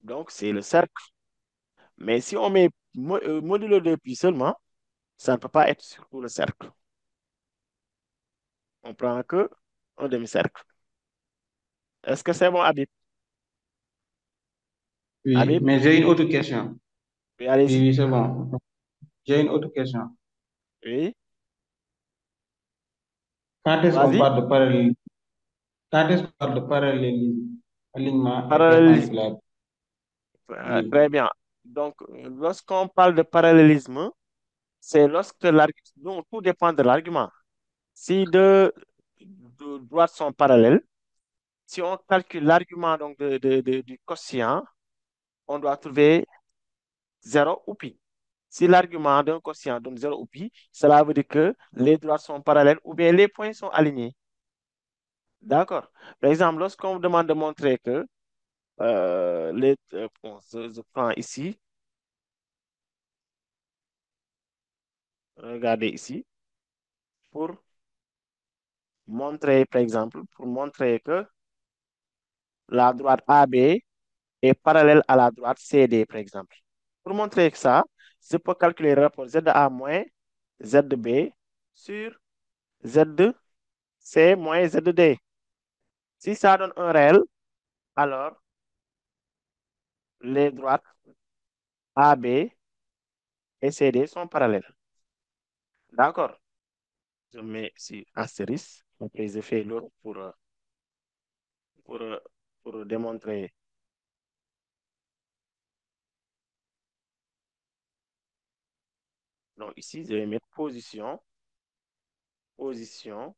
Donc, c'est le cercle. Mais si on met modulo de pi seulement, ça ne peut pas être sur tout le cercle. On prend que un demi-cercle. Est-ce que c'est bon, Habib? oui. Habib, Mais j'ai une autre question. oui, Oui, allez-y. oui, c'est bon. J'ai une autre question. Oui, Quand est-ce qu'on vas-y. parle de parallélisme? Quand est-ce qu'on parle de parallélisme, alignement et Parallélisme. perpendiculaire? Oui, Très bien. Donc, lorsqu'on parle de parallélisme, c'est lorsque l'argument, tout dépend de l'argument. Si deux droites sont parallèles, si on calcule l'argument donc du quotient, on doit trouver 0 ou pi. Si l'argument d'un quotient donne 0 ou pi, cela veut dire que les droites sont parallèles ou bien les points sont alignés. D'accord. Par exemple, lorsqu'on vous demande de montrer que bon, je prends ici, regardez ici, pour montrer, par exemple, pour montrer que la droite AB est parallèle à la droite CD, par exemple. Pour montrer que ça, je peux calculer le rapport ZA moins ZB sur ZC moins ZD. Si ça donne un réel, alors les droites AB et CD sont parallèles. D'accord? Je mets ici astérisque. Après, je fais l'autre pour, euh, pour démontrer. Donc ici, je vais mettre position, position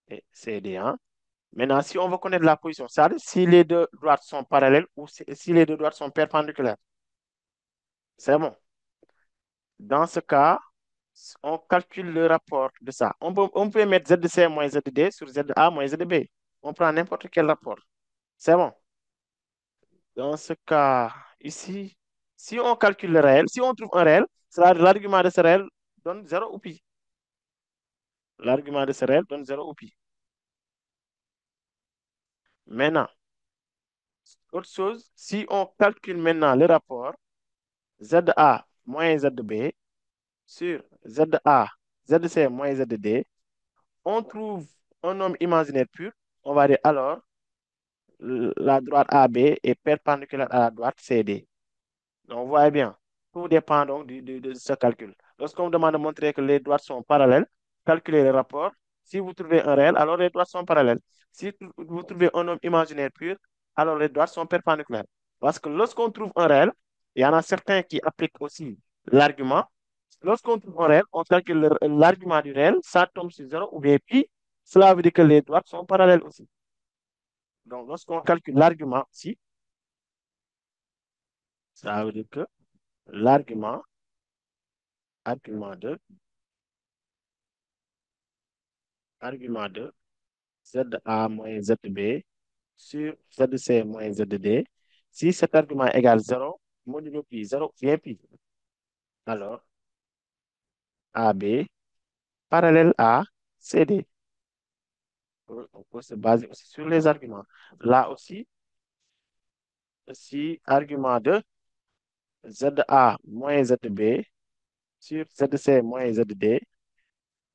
et CD1. Maintenant, si on veut connaître la position, ça veut dire si les deux droites sont parallèles ou si les deux droites sont perpendiculaires. C'est bon. Dans ce cas, on calcule le rapport de ça. On peut mettre ZC moins ZD sur ZA moins ZB. On prend n'importe quel rapport. C'est bon. Dans ce cas, ici, si on calcule le réel, si on trouve un réel, l'argument de ce réel donne 0 ou pi. L'argument de ce réel donne 0 ou pi. Maintenant, autre chose, si on calcule maintenant le rapport ZA moins ZB sur ZA, ZC moins ZD, on trouve un nombre imaginaire pur. On va dire alors, la droite AB est perpendiculaire à la droite CD. Donc, vous voyez bien, tout dépend donc de ce calcul. Lorsqu'on vous demande de montrer que les droites sont parallèles, calculez le rapport. Si vous trouvez un réel, alors les droites sont parallèles. Si vous trouvez un nombre imaginaire pur, alors les droites sont perpendiculaires. Parce que lorsqu'on trouve un réel, il y en a certains qui appliquent aussi l'argument. Lorsqu'on trouve un réel, on calcule l'argument du réel, ça tombe sur 0 ou bien pi. Cela veut dire que les droites sont parallèles aussi. Donc, lorsqu'on calcule l'argument ici, ça veut dire que l'argument, argument de ZA moins ZB sur ZC moins ZD. Si cet argument égale 0, modulo pi 0 vient pi. Alors, AB parallèle à CD. On peut se baser aussi sur les arguments. Là aussi, si argument de ZA moins ZB sur ZC moins ZD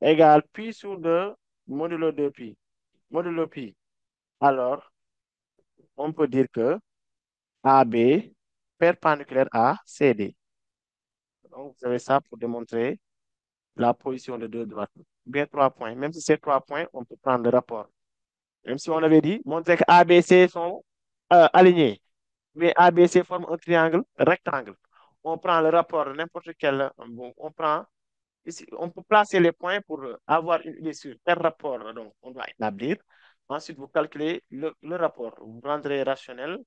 égale pi sur 2 modulo 2 pi. Modulo pi. Alors, on peut dire que AB perpendiculaire à CD. Donc, vous avez ça pour démontrer la position de deux droites. Bien 3 points. Même si c'est 3 points, on peut prendre le rapport. Même si on avait dit, montrer que ABC sont alignés. Mais ABC forme un triangle rectangle. On prend le rapport de n'importe quel. On prend ici, on peut placer les points pour avoir une idée sur quel rapport donc, on doit établir. Ensuite, vous calculez le rapport. Vous rendrez rationnel,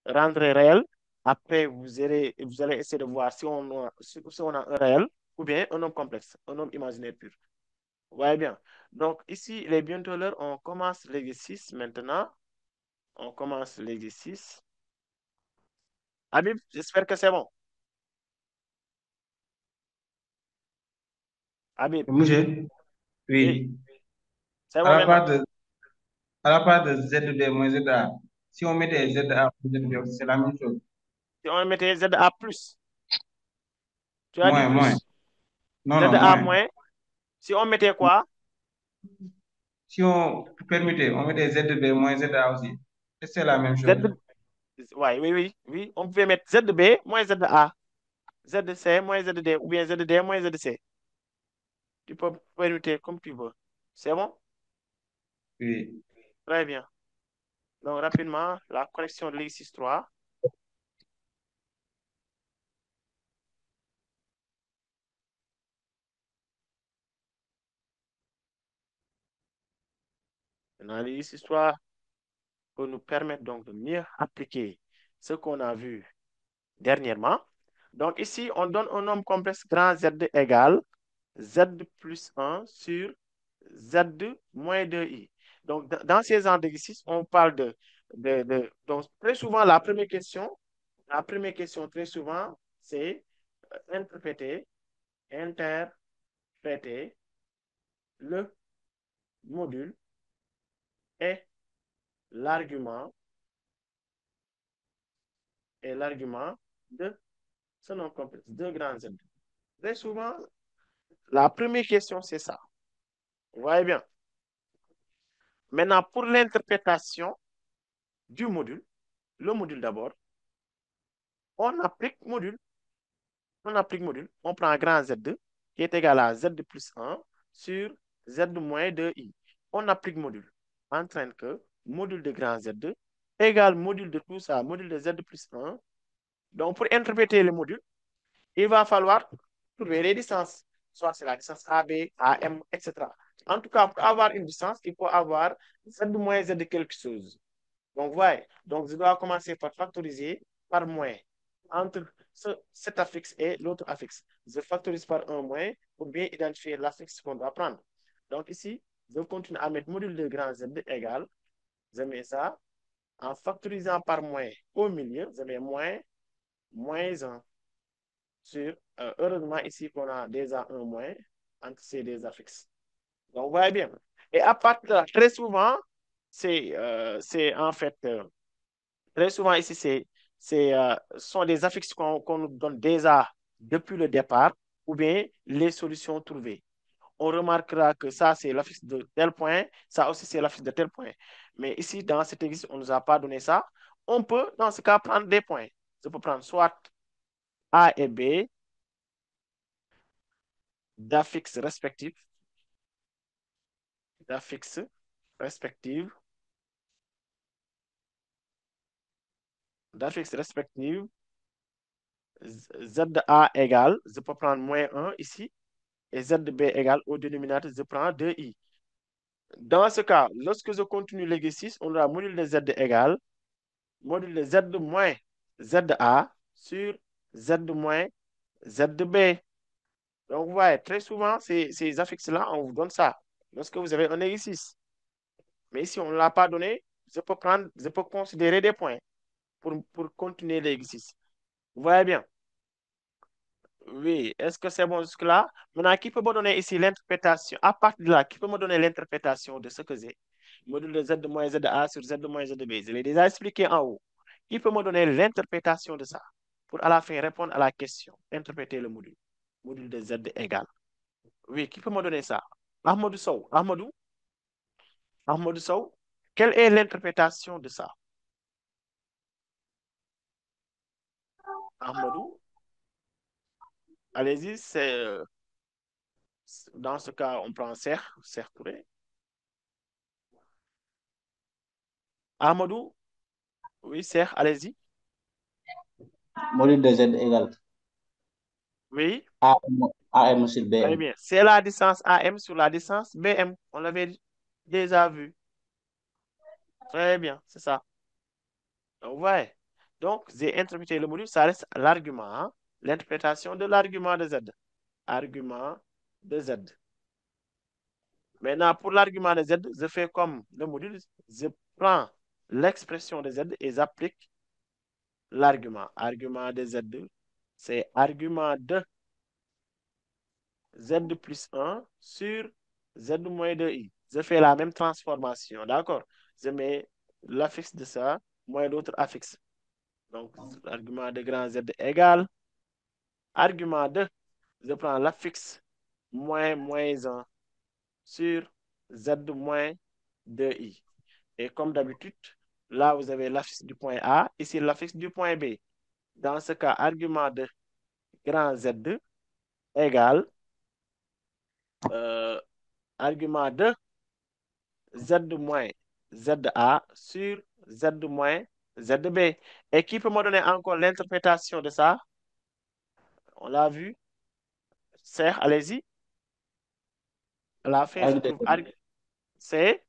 rendrez réel. Après, vous allez essayer de voir si on a un réel ou bien un nombre complexe, un nombre imaginaire pur. Vous voyez bien. Donc, ici, il est bientôt l'heure. On commence l'exercice maintenant. On commence l'exercice. Habib, j'espère que c'est bon. Habib, Mouche, oui, oui. c'est À bon la maintenant. part de, à la part de ZB moins ZA, si on mettait ZA moins ZB, c'est la même chose. Si on mettait ZA plus, tu as dit Moins, moins. plus. Non, non, ZA moins. moins, si on mettait quoi? Si on permettait, on mettait ZB moins ZA aussi. C'est la même chose. Z, ouais, oui, oui, oui. On pouvait mettre ZB moins ZA, ZC moins ZD ou bien ZD moins ZC. Tu peux permuter comme tu veux. C'est bon? Oui. Très bien. Donc, rapidement, la correction de l'exercice 3. Dans l'exercice 3 pour nous permettre donc de mieux appliquer ce qu'on a vu dernièrement. Donc, ici, on donne un nombre complexe grand Z égale Z plus 1 sur Z moins 2i. Donc, dans ces genres d'exercices, on parle donc, très souvent, la première question, très souvent, c'est interpréter, interpréter le module et l'argument de ce nombre complexe, 2 grands Z. Très souvent, la première question, c'est ça. Vous voyez bien. Maintenant, pour l'interprétation du module, le module d'abord, on applique module. On applique module. On prend grand Z2 qui est égal à Z plus 1 sur Z moins 2i. On applique module. Entraîne que module de grand Z2 égale module de tout ça, module de Z plus 1. Donc, pour interpréter le module, il va falloir trouver les distances. Soit c'est la distance AB, AM, etc. En tout cas, pour avoir une distance, il faut avoir Z moins Z de quelque chose. Donc, voyez. Donc, je dois commencer par factoriser par moins entre cet affixe et l'autre affixe. Je factorise par un moins pour bien identifier l'affixe qu'on doit prendre. Donc, ici, je continue à mettre module de grand Z égal. Je mets ça en factorisant par moins au milieu. Je mets moins 1 sur, heureusement, ici, qu'on a déjà un moins entre ces deux affixes. Donc, vous voyez bien. Et à partir de là, très souvent, c'est en fait, très souvent ici, sont des affixes qu'on nous donne déjà depuis le départ ou bien les solutions trouvées. On remarquera que ça, c'est l'affixe de tel point, ça aussi, c'est l'affixe de tel point. Mais ici, dans cet exercice, on ne nous a pas donné ça. On peut, dans ce cas, prendre des points. Je peux prendre soit A et B d'affixes respectifs, d'affixes respectives, d'affixes respectives, ZA égale, je peux prendre moins 1 ici, et ZB égale au dénominateur, je prends 2i. Dans ce cas, lorsque je continue l'exercice, on aura module de Z égale module de Z moins ZA sur Z moins ZB. Donc, vous voyez, très souvent, ces affixes-là, on vous donne ça lorsque vous avez un exercice. Mais si on ne l'a pas donné, je peux considérer des points pour continuer l'exercice. Vous voyez bien? Oui, est-ce que c'est bon jusque-là? Maintenant, qui peut me donner ici l'interprétation? À partir de là, qui peut me donner l'interprétation de ce que j'ai? Module de Z moins ZA sur Z moins ZB. Je l'ai déjà expliqué en haut. Qui peut me donner l'interprétation de ça? Pour à la fin répondre à la question. Interpréter le module. Module de Z égale. Oui, qui peut me donner ça? Ahmadou Sow. Ahmadou Sow. Quelle est l'interprétation de ça? Ahmadou. Allez-y, dans ce cas, on prend Serre Touré. Ahmadou. Oui, Serre, allez-y. Module de Z égale Oui. AM sur Très BM. bien. C'est la distance AM sur la distance BM. On l'avait déjà vu. Très bien, c'est ça. Donc, ouais. Donc, j'ai interprété le module, ça reste l'argument, hein. L'interprétation de l'argument de Z. Argument de Z. Maintenant, pour l'argument de Z, je fais comme le module, je prends l'expression de Z et j'applique l'argument. Argument de Z, c'est argument de Z plus 1 sur Z moins 2i. Je fais la même transformation, d'accord? Je mets l'affixe de ça, moins l'autre affixe. Donc, l'argument de grand Z égale argument de, je prends l'affixe moins 1 sur Z moins 2i. Et comme d'habitude, là, vous avez l'affixe du point A, ici l'affixe du point B. Dans ce cas, argument de grand Z égale argument de Z moins ZA sur Z moins ZB. Et qui peut me donner encore l'interprétation de ça? On l'a vu. Serre, allez-y. À la fin se trouve c'est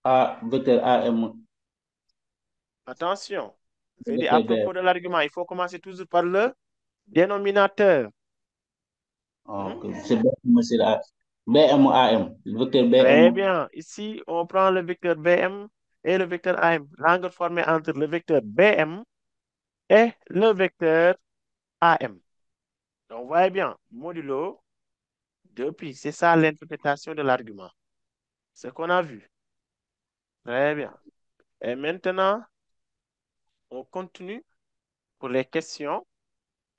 A, vecteur AM. Attention. Je dis à propos de l'argument, il faut commencer toujours par le dénominateur. C'est BM AM. Le vecteur BM. Très bien. Ici, on prend le vecteur BM et le vecteur AM. L'angle formé entre le vecteur BM et le vecteur AM. Donc, vous voyez bien, modulo 2pi. C'est ça l'interprétation de l'argument. Ce qu'on a vu. Très bien. Et maintenant, on continue pour les questions.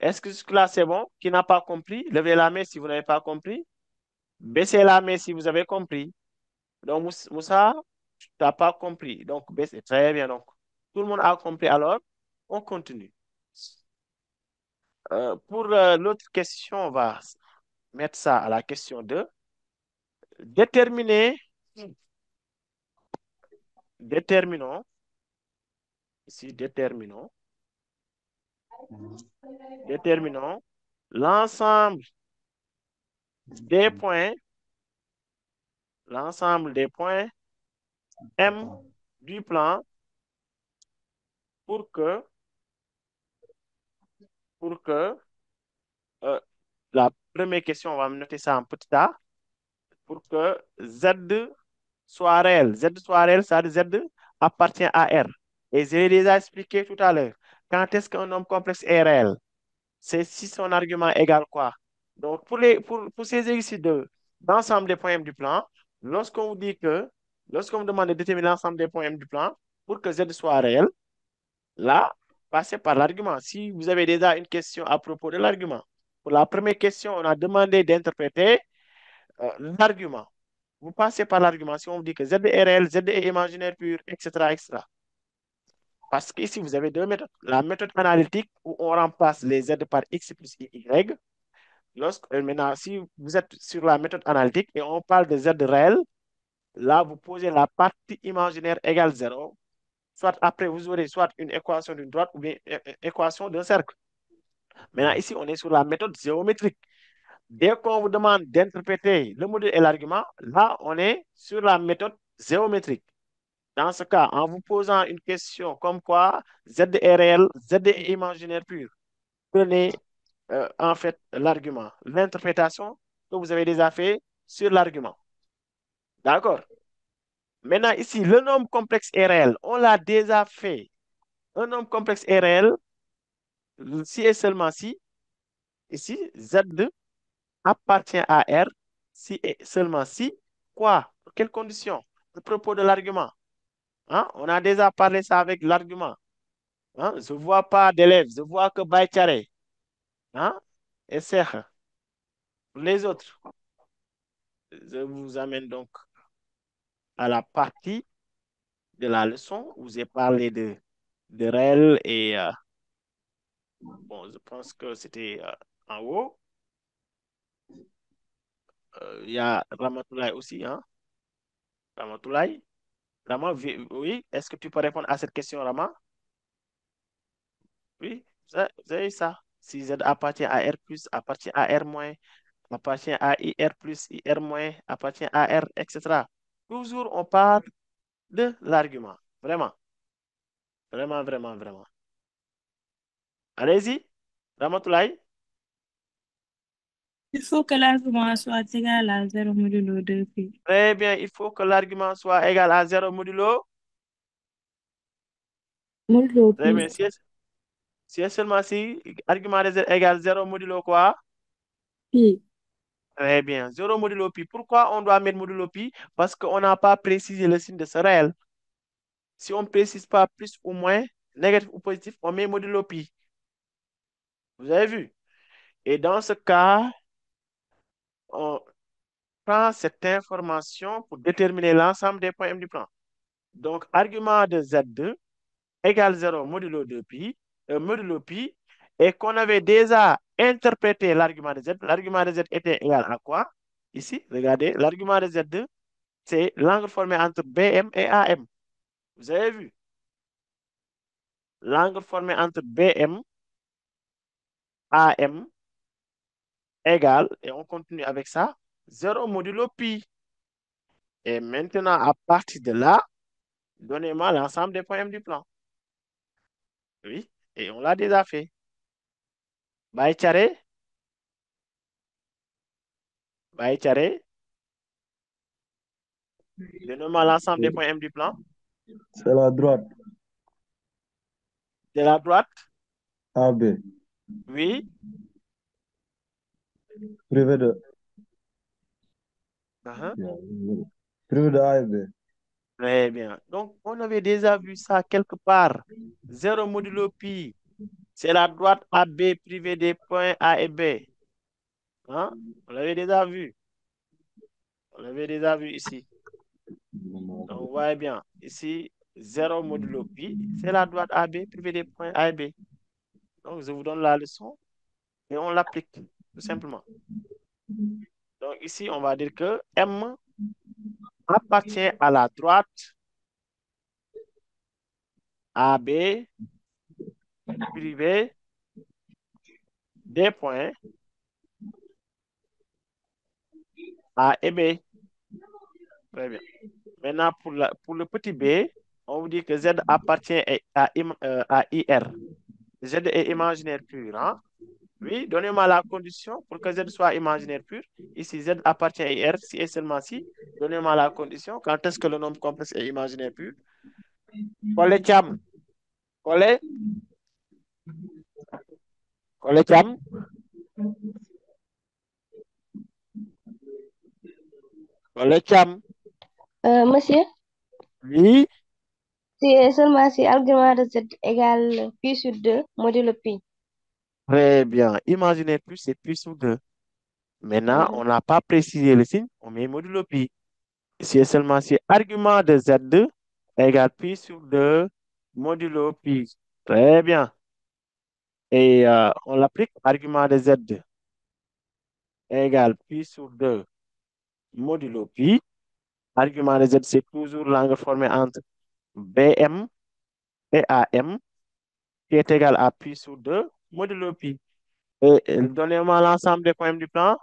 Est-ce que jusque-là, c'est bon? Qui n'a pas compris? Levez la main si vous n'avez pas compris. Baissez la main si vous avez compris. Donc, Moussa, tu n'as pas compris. Donc, B, c'est très bien. Donc, tout le monde a compris. Alors, on continue. Pour l'autre question, on va mettre ça à la question 2. Déterminons, ici, déterminons l'ensemble des points, M du plan pour que euh, la première question, on va noter ça en petit a, pour que Z soit réel. Z soit réel, ça veut dire Z appartient à R. Et je l'ai déjà expliqué tout à l'heure. Quand est-ce qu'un nombre complexe est réel? C'est si son argument égale quoi? Donc, pour ces exercices d'ensemble des points M du plan, lorsqu'on vous dit que, lorsqu'on vous demande de déterminer l'ensemble des points M du plan, pour que Z soit réel, là, passez par l'argument. Si vous avez déjà une question à propos de l'argument, pour la première question, on a demandé d'interpréter l'argument. Vous passez par l'argument. Si on vous dit que Z est réel, Z est imaginaire pur, etc., etc. Parce qu'ici, vous avez deux méthodes. La méthode analytique où on remplace les Z par X plus Y. Maintenant, si vous êtes sur la méthode analytique et on parle de Z réel, là, vous posez la partie imaginaire égale 0. Soit après, vous aurez soit une équation d'une droite ou bien une équation d'un cercle. Maintenant, ici, on est sur la méthode géométrique. Dès qu'on vous demande d'interpréter le module et l'argument, là, on est sur la méthode géométrique. Dans ce cas, en vous posant une question comme quoi Z est réel, Z est imaginaire pur, prenez en fait l'argument, l'interprétation que vous avez déjà fait sur l'argument. D'accord? Maintenant, ici, le nombre complexe est réel. On l'a déjà fait. Un nombre complexe est réel si et seulement si, ici, Z appartient à R, si et seulement si, quoi? Pour quelles conditions? À propos de l'argument. Hein? On a déjà parlé ça avec l'argument. Hein? Je ne vois pas d'élèves, je vois que Baïtiare. Hein? Et Serre. Pour les autres, je vous amène donc à la partie de la leçon où j'ai parlé de réel et bon, je pense que c'était en haut. Il y a Ramatoulaye aussi, hein? Ramatoulaye. Rama, oui, est-ce que tu peux répondre à cette question, Rama? Oui, vous avez ça. Si Z appartient à R plus, appartient à R moins, appartient à IR plus, IR moins, appartient à R, etc. Toujours, on parle de l'argument. Vraiment, vraiment, vraiment, vraiment. Allez-y, Ramatoulaye. Il faut que l'argument soit égal à 0 modulo 2pi. Très bien, il faut que l'argument soit égal à 0 modulo. Modulo Très pi. bien, si et seulement si argument de Z égale 0 modulo quoi? Pi. Très bien, 0 modulo pi. Pourquoi on doit mettre modulo pi? Parce qu'on n'a pas précisé le signe de ce réel. Si on ne précise pas plus ou moins, négatif ou positif, on met modulo pi. Vous avez vu? Et dans ce cas, on prend cette information pour déterminer l'ensemble des points M du plan. Donc, argument de Z2 égale 0 modulo 2pi, modulo pi, et qu'on avait déjà interprété l'argument de Z. L'argument de Z était égal à quoi? Ici, regardez, l'argument de Z2, c'est l'angle formé entre BM et AM. Vous avez vu? L'angle formé entre BM, AM égale, et on continue avec ça, 0 modulo pi. Et maintenant, à partir de là, donnez-moi l'ensemble des points M du plan. Oui, et on l'a déjà fait. Baïtiare, Baïtiare, donnez-moi l'ensemble des points M du plan. C'est la droite, De la droite, AB, oui. privé de, privé de A et B. Très bien. Donc, on avait déjà vu ça quelque part. 0 modulo pi, c'est la droite AB privée des points A et B. Hein? On l'avait déjà vu. On l'avait déjà vu ici. Donc, vous voyez bien, ici, 0 modulo pi, c'est la droite AB privée des points A et B. Donc, je vous donne la leçon et on l'applique, tout simplement. Donc, ici, on va dire que M appartient à la droite AB privée des points A et B. Très bien. Maintenant, pour le petit b, on vous dit que Z appartient à IR. Z est imaginaire pur. Hein? Oui, donnez-moi la condition pour que Z soit imaginaire pur. Ici, Z appartient à IR, si et seulement si. Donnez-moi la condition. Quand est-ce que le nombre complexe est imaginaire pur? Kole Cham. Kole. Kole Cham. Kole Cham. Monsieur, Oui. si et seulement si argument de Z égale pi sur 2 modulo pi. Très bien. Imaginaire pur, c'est pi sur 2. Maintenant, on n'a pas précisé le signe, on met modulo pi. Si et seulement si argument de Z2 égale pi sur 2 modulo pi. Très bien. Et on l'applique, argument de Z2 égale pi sur 2 modulo pi. Argument de Z, c'est toujours l'angle formé entre BM et AM, qui est égal à pi sur 2 modulo pi. Et donnez-moi l'ensemble des points du plan.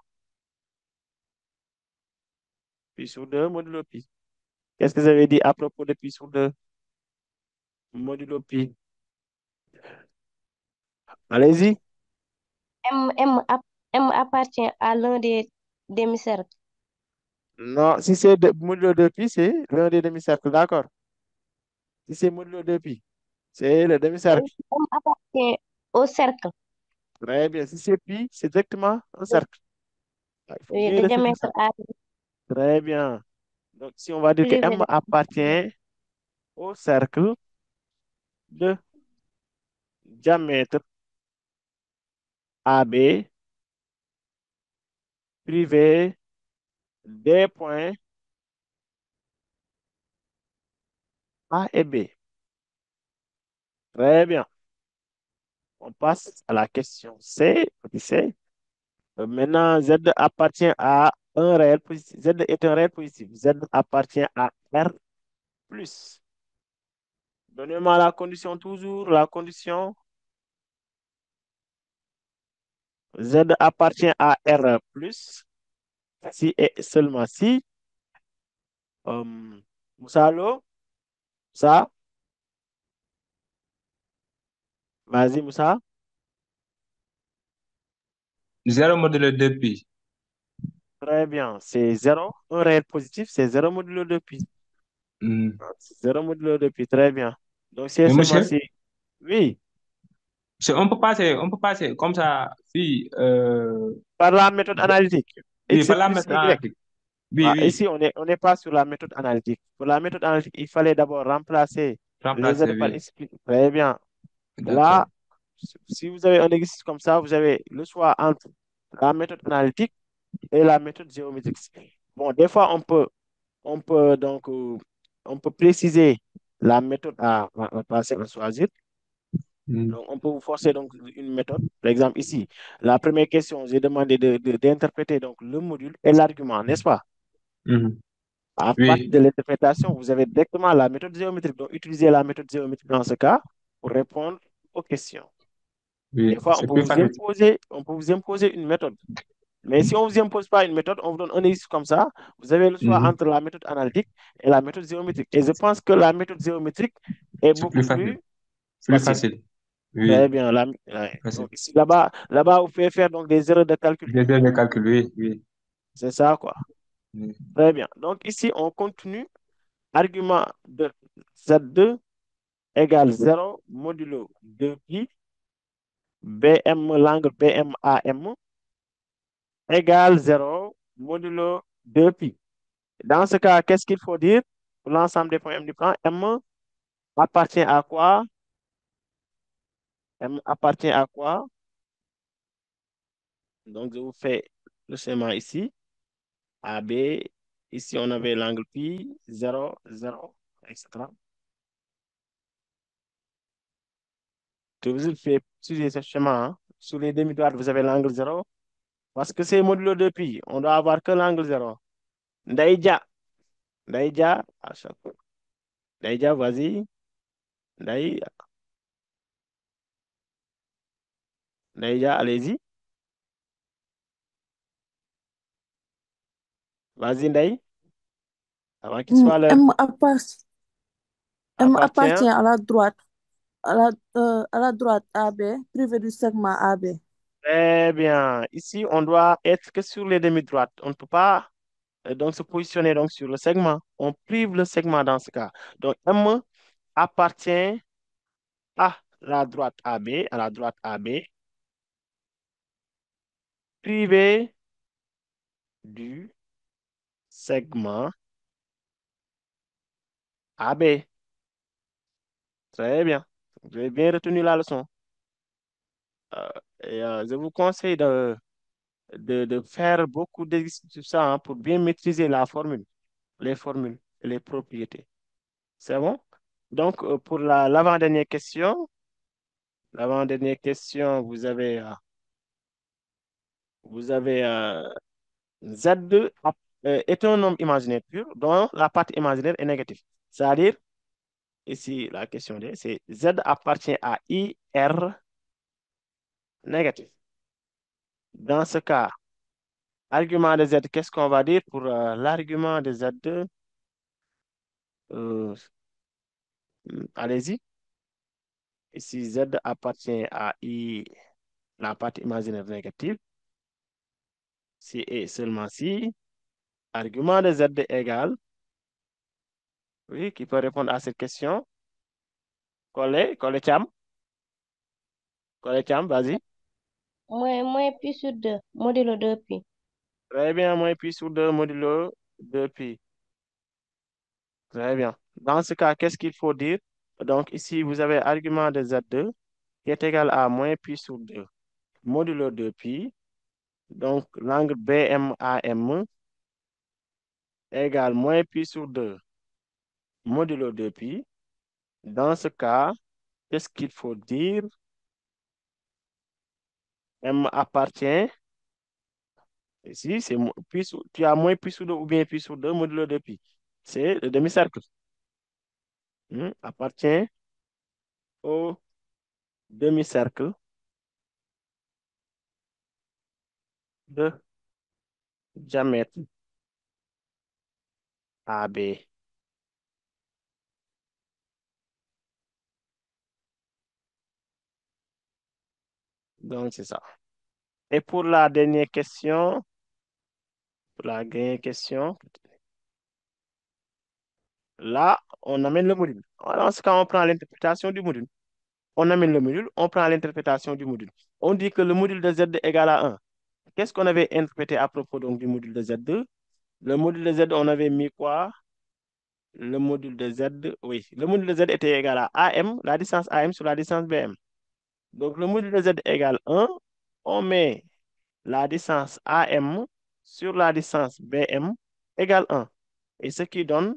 Pi sur 2 modulo pi. Qu'est-ce que vous avez dit à propos de pi sur 2 modulo pi? Allez-y. M appartient à l'un des demi-cercles. Non, si c'est modulo 2 pi, c'est l'un des demi-cercles, d'accord. Si c'est modulo 2 pi, c'est le demi-cercle. M appartient au cercle. Très bien. Si c'est pi, c'est directement un cercle. Il faut Oui, bien de retenir diamètre ça. A. Très bien. Donc, si on va dire que Privé M appartient au cercle de diamètre AB privé des points A et B. Très bien. On passe à la question C. Petit C. Maintenant, Z appartient à un réel positif. Z est un réel positif. Z appartient à R plus. Donnez-moi la condition toujours, la condition. Z appartient à R plus. Si et seulement si. Moussa, allô? Ça, vas-y, Moussa. 0 modulo 2 pi. Très bien. C'est 0. Un réel positif, c'est 0 modulo 2 pi. 0 modulo 2 pi. Très bien. Donc, c'est Mais seulement monsieur, si. Oui. on peut passer comme ça, si, Par la méthode analytique. oui, X par la plus méthode Y. analytique. Oui, Ah, oui, ici, on n'est pas sur la méthode analytique. Pour la méthode analytique, il fallait d'abord remplacer les remplacer, Z par oui. X plus. Très bien. D'accord. Là, si vous avez un exercice comme ça, vous avez le choix entre la méthode analytique et la méthode géométrique. Bon, des fois, on peut préciser la méthode à passer à choisir. Donc, on peut vous forcer donc une méthode. Par exemple, ici, la première question, j'ai demandé d'interpréter donc le module et l'argument, n'est-ce pas? Mhm. À partir Oui, de l'interprétation, vous avez directement la méthode géométrique. Donc, utilisez la méthode géométrique dans ce cas pour répondre aux questions. Des oui, fois, c'est plus facile. on peut vous imposer une méthode. Mais si on ne vous impose pas une méthode, on vous donne un exercice comme ça, vous avez le choix Mhm. entre la méthode analytique et la méthode géométrique. Et je pense que la méthode géométrique est C'est plus beaucoup facile. plus Plus facile. facile. Très Oui, bien. Ouais. facile. Donc, ici, là-bas, vous pouvez faire donc des erreurs de calcul Des heures de inutiles. calcul, oui, oui. C'est ça, quoi. Oui. Très bien. Donc, ici, on continue. Argument de Z2 égale 0 modulo 2pi BM, l'angle BMAM égale 0 modulo 2pi. Dans ce cas, qu'est-ce qu'il faut dire pour l'ensemble des points M du plan? M appartient à quoi? M appartient à quoi? Donc, je vous fais le schéma ici. AB Ici, on avait l'angle pi, 0, 0, etc. Toujours fait utiliser ce schéma, hein. Sous les demi-droites, vous avez l'angle 0. Parce que c'est modulo de pi. On doit avoir que l'angle 0. Ndaïdja. Ndaïdja, à chaque fois. Ndaïdja, vas-y. Ndaïdja. Ndaïdja, allez-y. Vas-y, Ndaï. Avant qu'il soit l'heure. M Appartient. appartient à la droite AB, privé du segment AB. Très bien. Ici, on doit être que sur les demi-droites. On ne peut pas donc se positionner donc sur le segment. On prive le segment dans ce cas. Donc, M appartient à la droite AB, à la droite AB, privé du segment AB. Très bien. Vous avez bien retenu la leçon. Euh, je vous conseille de faire beaucoup d'exercices sur ça, hein, pour bien maîtriser la formule, les formules et les propriétés. C'est bon? Donc, pour l'avant-dernière question, vous avez Z est un nombre imaginaire pur dont la partie imaginaire est négative. C'est-à-dire, ici, la question D, c'est Z appartient à IR négatif. Dans ce cas, argument de Z, qu'est-ce qu'on va dire pour l'argument de Z? Euh, allez-y. Ici, Z appartient à I, la partie imaginaire négative. Si et seulement si, argument de Z égale, oui, qui peut répondre à cette question? Collé Cham, vas-y. Moins pi sur 2, modulo 2pi. Très bien, moins pi sur 2 modulo 2pi. Très bien. Dans ce cas, qu'est-ce qu'il faut dire? Donc, ici, vous avez argument de Z2 qui est égal à moins pi sur 2 modulo 2pi. Donc, l'angle BMAM égale moins pi sur 2 modulo 2pi. Dans ce cas, qu'est-ce qu'il faut dire? M appartient, ici, tu as moins pi sur 2 ou bien pi sur 2 modulo 2pi. C'est le demi-cercle. Appartient au demi-cercle de diamètre AB. Donc, c'est ça. Et pour la dernière question, là, on amène le module. Dans ce cas, on prend l'interprétation du module. On amène le module, on prend l'interprétation du module. On dit que le module de Z est égal à 1. Qu'est-ce qu'on avait interprété à propos donc du module de Z2? Le module de Z, on avait mis quoi? Le module de Z, oui. Le module de Z était égal à AM, la distance AM sur la distance BM. Donc, le module de Z égale 1. On met la distance AM sur la distance BM égale 1. Et ce qui donne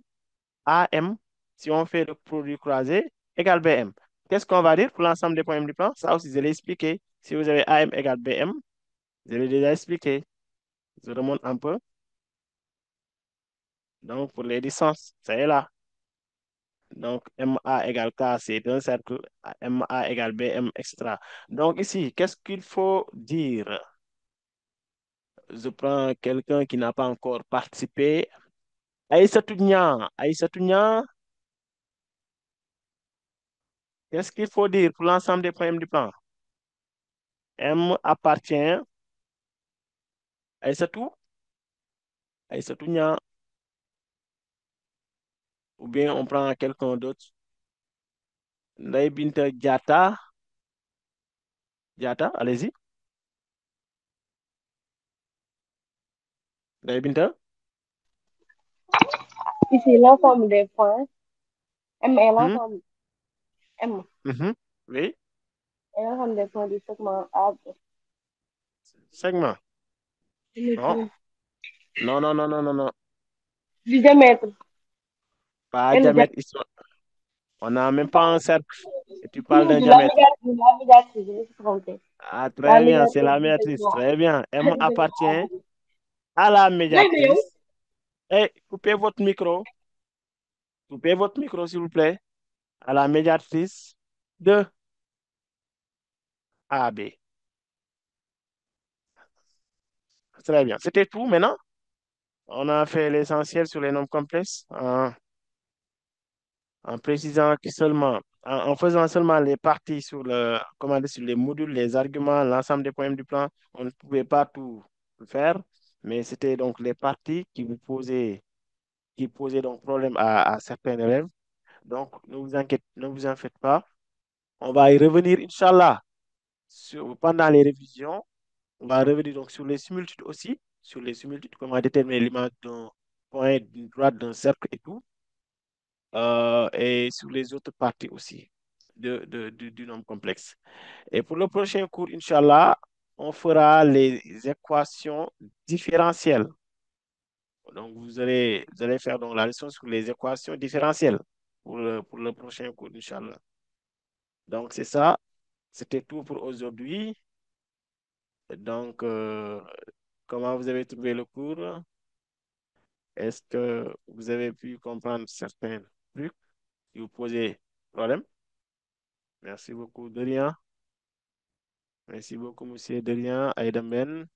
AM, si on fait le produit croisé, égale BM. Qu'est-ce qu'on va dire pour l'ensemble des points du plan? Ça aussi, je l'ai expliqué. Si vous avez AM égale BM, je l'ai déjà expliqué. Je remonte un peu. Donc, pour les distances, ça est là. Donc, MA égale K, c'est un cercle. MA égale BM, etc. Donc, ici, qu'est-ce qu'il faut dire? Je prends quelqu'un qui n'a pas encore participé. Aïssatou Niang. Aïssatou Niang, qu'est-ce qu'il faut dire pour l'ensemble des points du plan? M appartient. Aïssatou? Aïssatou Niang. Ou bien on prend quelqu'un d'autre. Ndai Binta Diata. Diata, allez-y. Ndai Binta. Ici, l'ensemble des points. M est Hmm? l'ensemble. M Oui. est l'ensemble des points du segment A. Segment. Non. Non, non, non, non, non, non. Du diamètre. Pas Et le diamètre, diamètre. on n'a même pas un cercle. Et tu parles Non, d'un de la diamètre. médiatrice, la médiatrice, je me suis trompée. Ah, La très bien, c'est médiatrice la du matrice. segment. Très bien. M Du segment appartient AB. à la Non, mais où? médiatrice. Et coupez votre micro. Coupez votre micro, s'il vous plaît. À la médiatrice de AB. Très bien. C'était tout maintenant. On a fait l'essentiel sur les nombres complexes en précisant que seulement, en faisant seulement les parties sur comment dire, sur les modules, les arguments, l'ensemble des poèmes du plan. On ne pouvait pas tout faire, mais c'était donc les parties qui posaient donc problème à certains élèves. Donc, ne vous en faites pas. On va y revenir, Inch'Allah, pendant les révisions. On va revenir donc sur les similitudes aussi, sur les similitudes, comment déterminer l'image d'un point, d'une droite, d'un cercle et tout, et sur les autres parties aussi du nombre complexe. Et pour le prochain cours, Inch'Allah, on fera les équations différentielles. Donc, vous allez faire donc la leçon sur les équations différentielles pour le prochain cours, Inch'Allah. Donc, c'est ça. C'était tout pour aujourd'hui. Donc, comment vous avez trouvé le cours? Est-ce que vous avez pu comprendre certains trucs qui vous posaient problème? Merci beaucoup, de rien. Merci beaucoup, monsieur de rien, Aïdamen.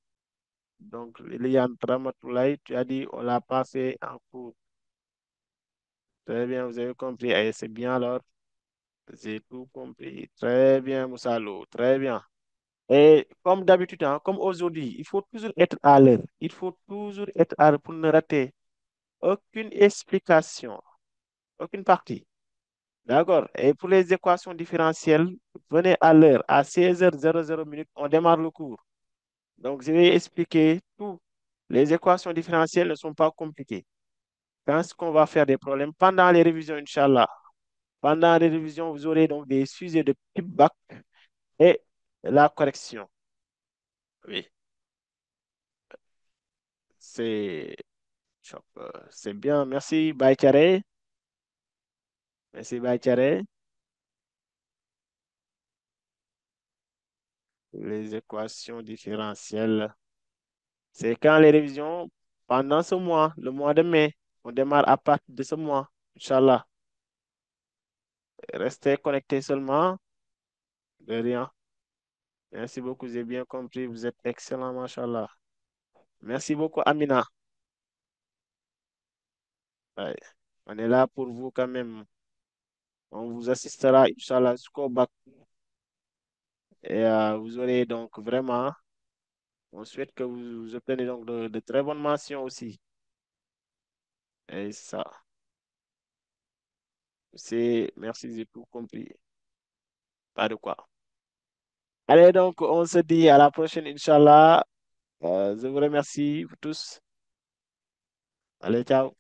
Donc, Liliane Tramatoulaye, tu as dit, on l'a pas fait en cours. Très bien, vous avez compris. Eh, c'est bien alors. J'ai tout compris. Très bien, Moussalo. Très bien. Et comme d'habitude, hein, comme aujourd'hui, il faut toujours être à l'heure. Il faut toujours être à l'heure pour ne rater aucune explication, aucune partie. D'accord? Et pour les équations différentielles, venez à l'heure. À 16h00 on démarre le cours. Donc, je vais expliquer tout. Les équations différentielles ne sont pas compliquées. Quand ce qu'on va faire des problèmes, pendant les révisions, Inch'Allah, pendant les révisions, vous aurez donc des sujets de type bac et la correction. Oui, c'est c'est bien. Merci, Baïtiare. Merci, Baïtiare. Les équations différentielles. C'est quand les révisions, pendant ce mois, le mois de mai, on démarre à partir de ce mois, Inch'Allah. Restez connectés seulement, de rien. Merci beaucoup, j'ai bien compris. Vous êtes excellent, Machallah. Merci beaucoup, Amina. Ouais. On est là pour vous quand même. On vous assistera, Inch'Allah, jusqu'au bac. Et vous aurez donc vraiment, on souhaite que vous obtenez donc de très bonnes mentions aussi. Et ça, merci, j'ai tout compris. Pas de quoi. Allez, donc, on se dit à la prochaine, Inch'Allah. Je vous remercie, vous tous. Allez, ciao.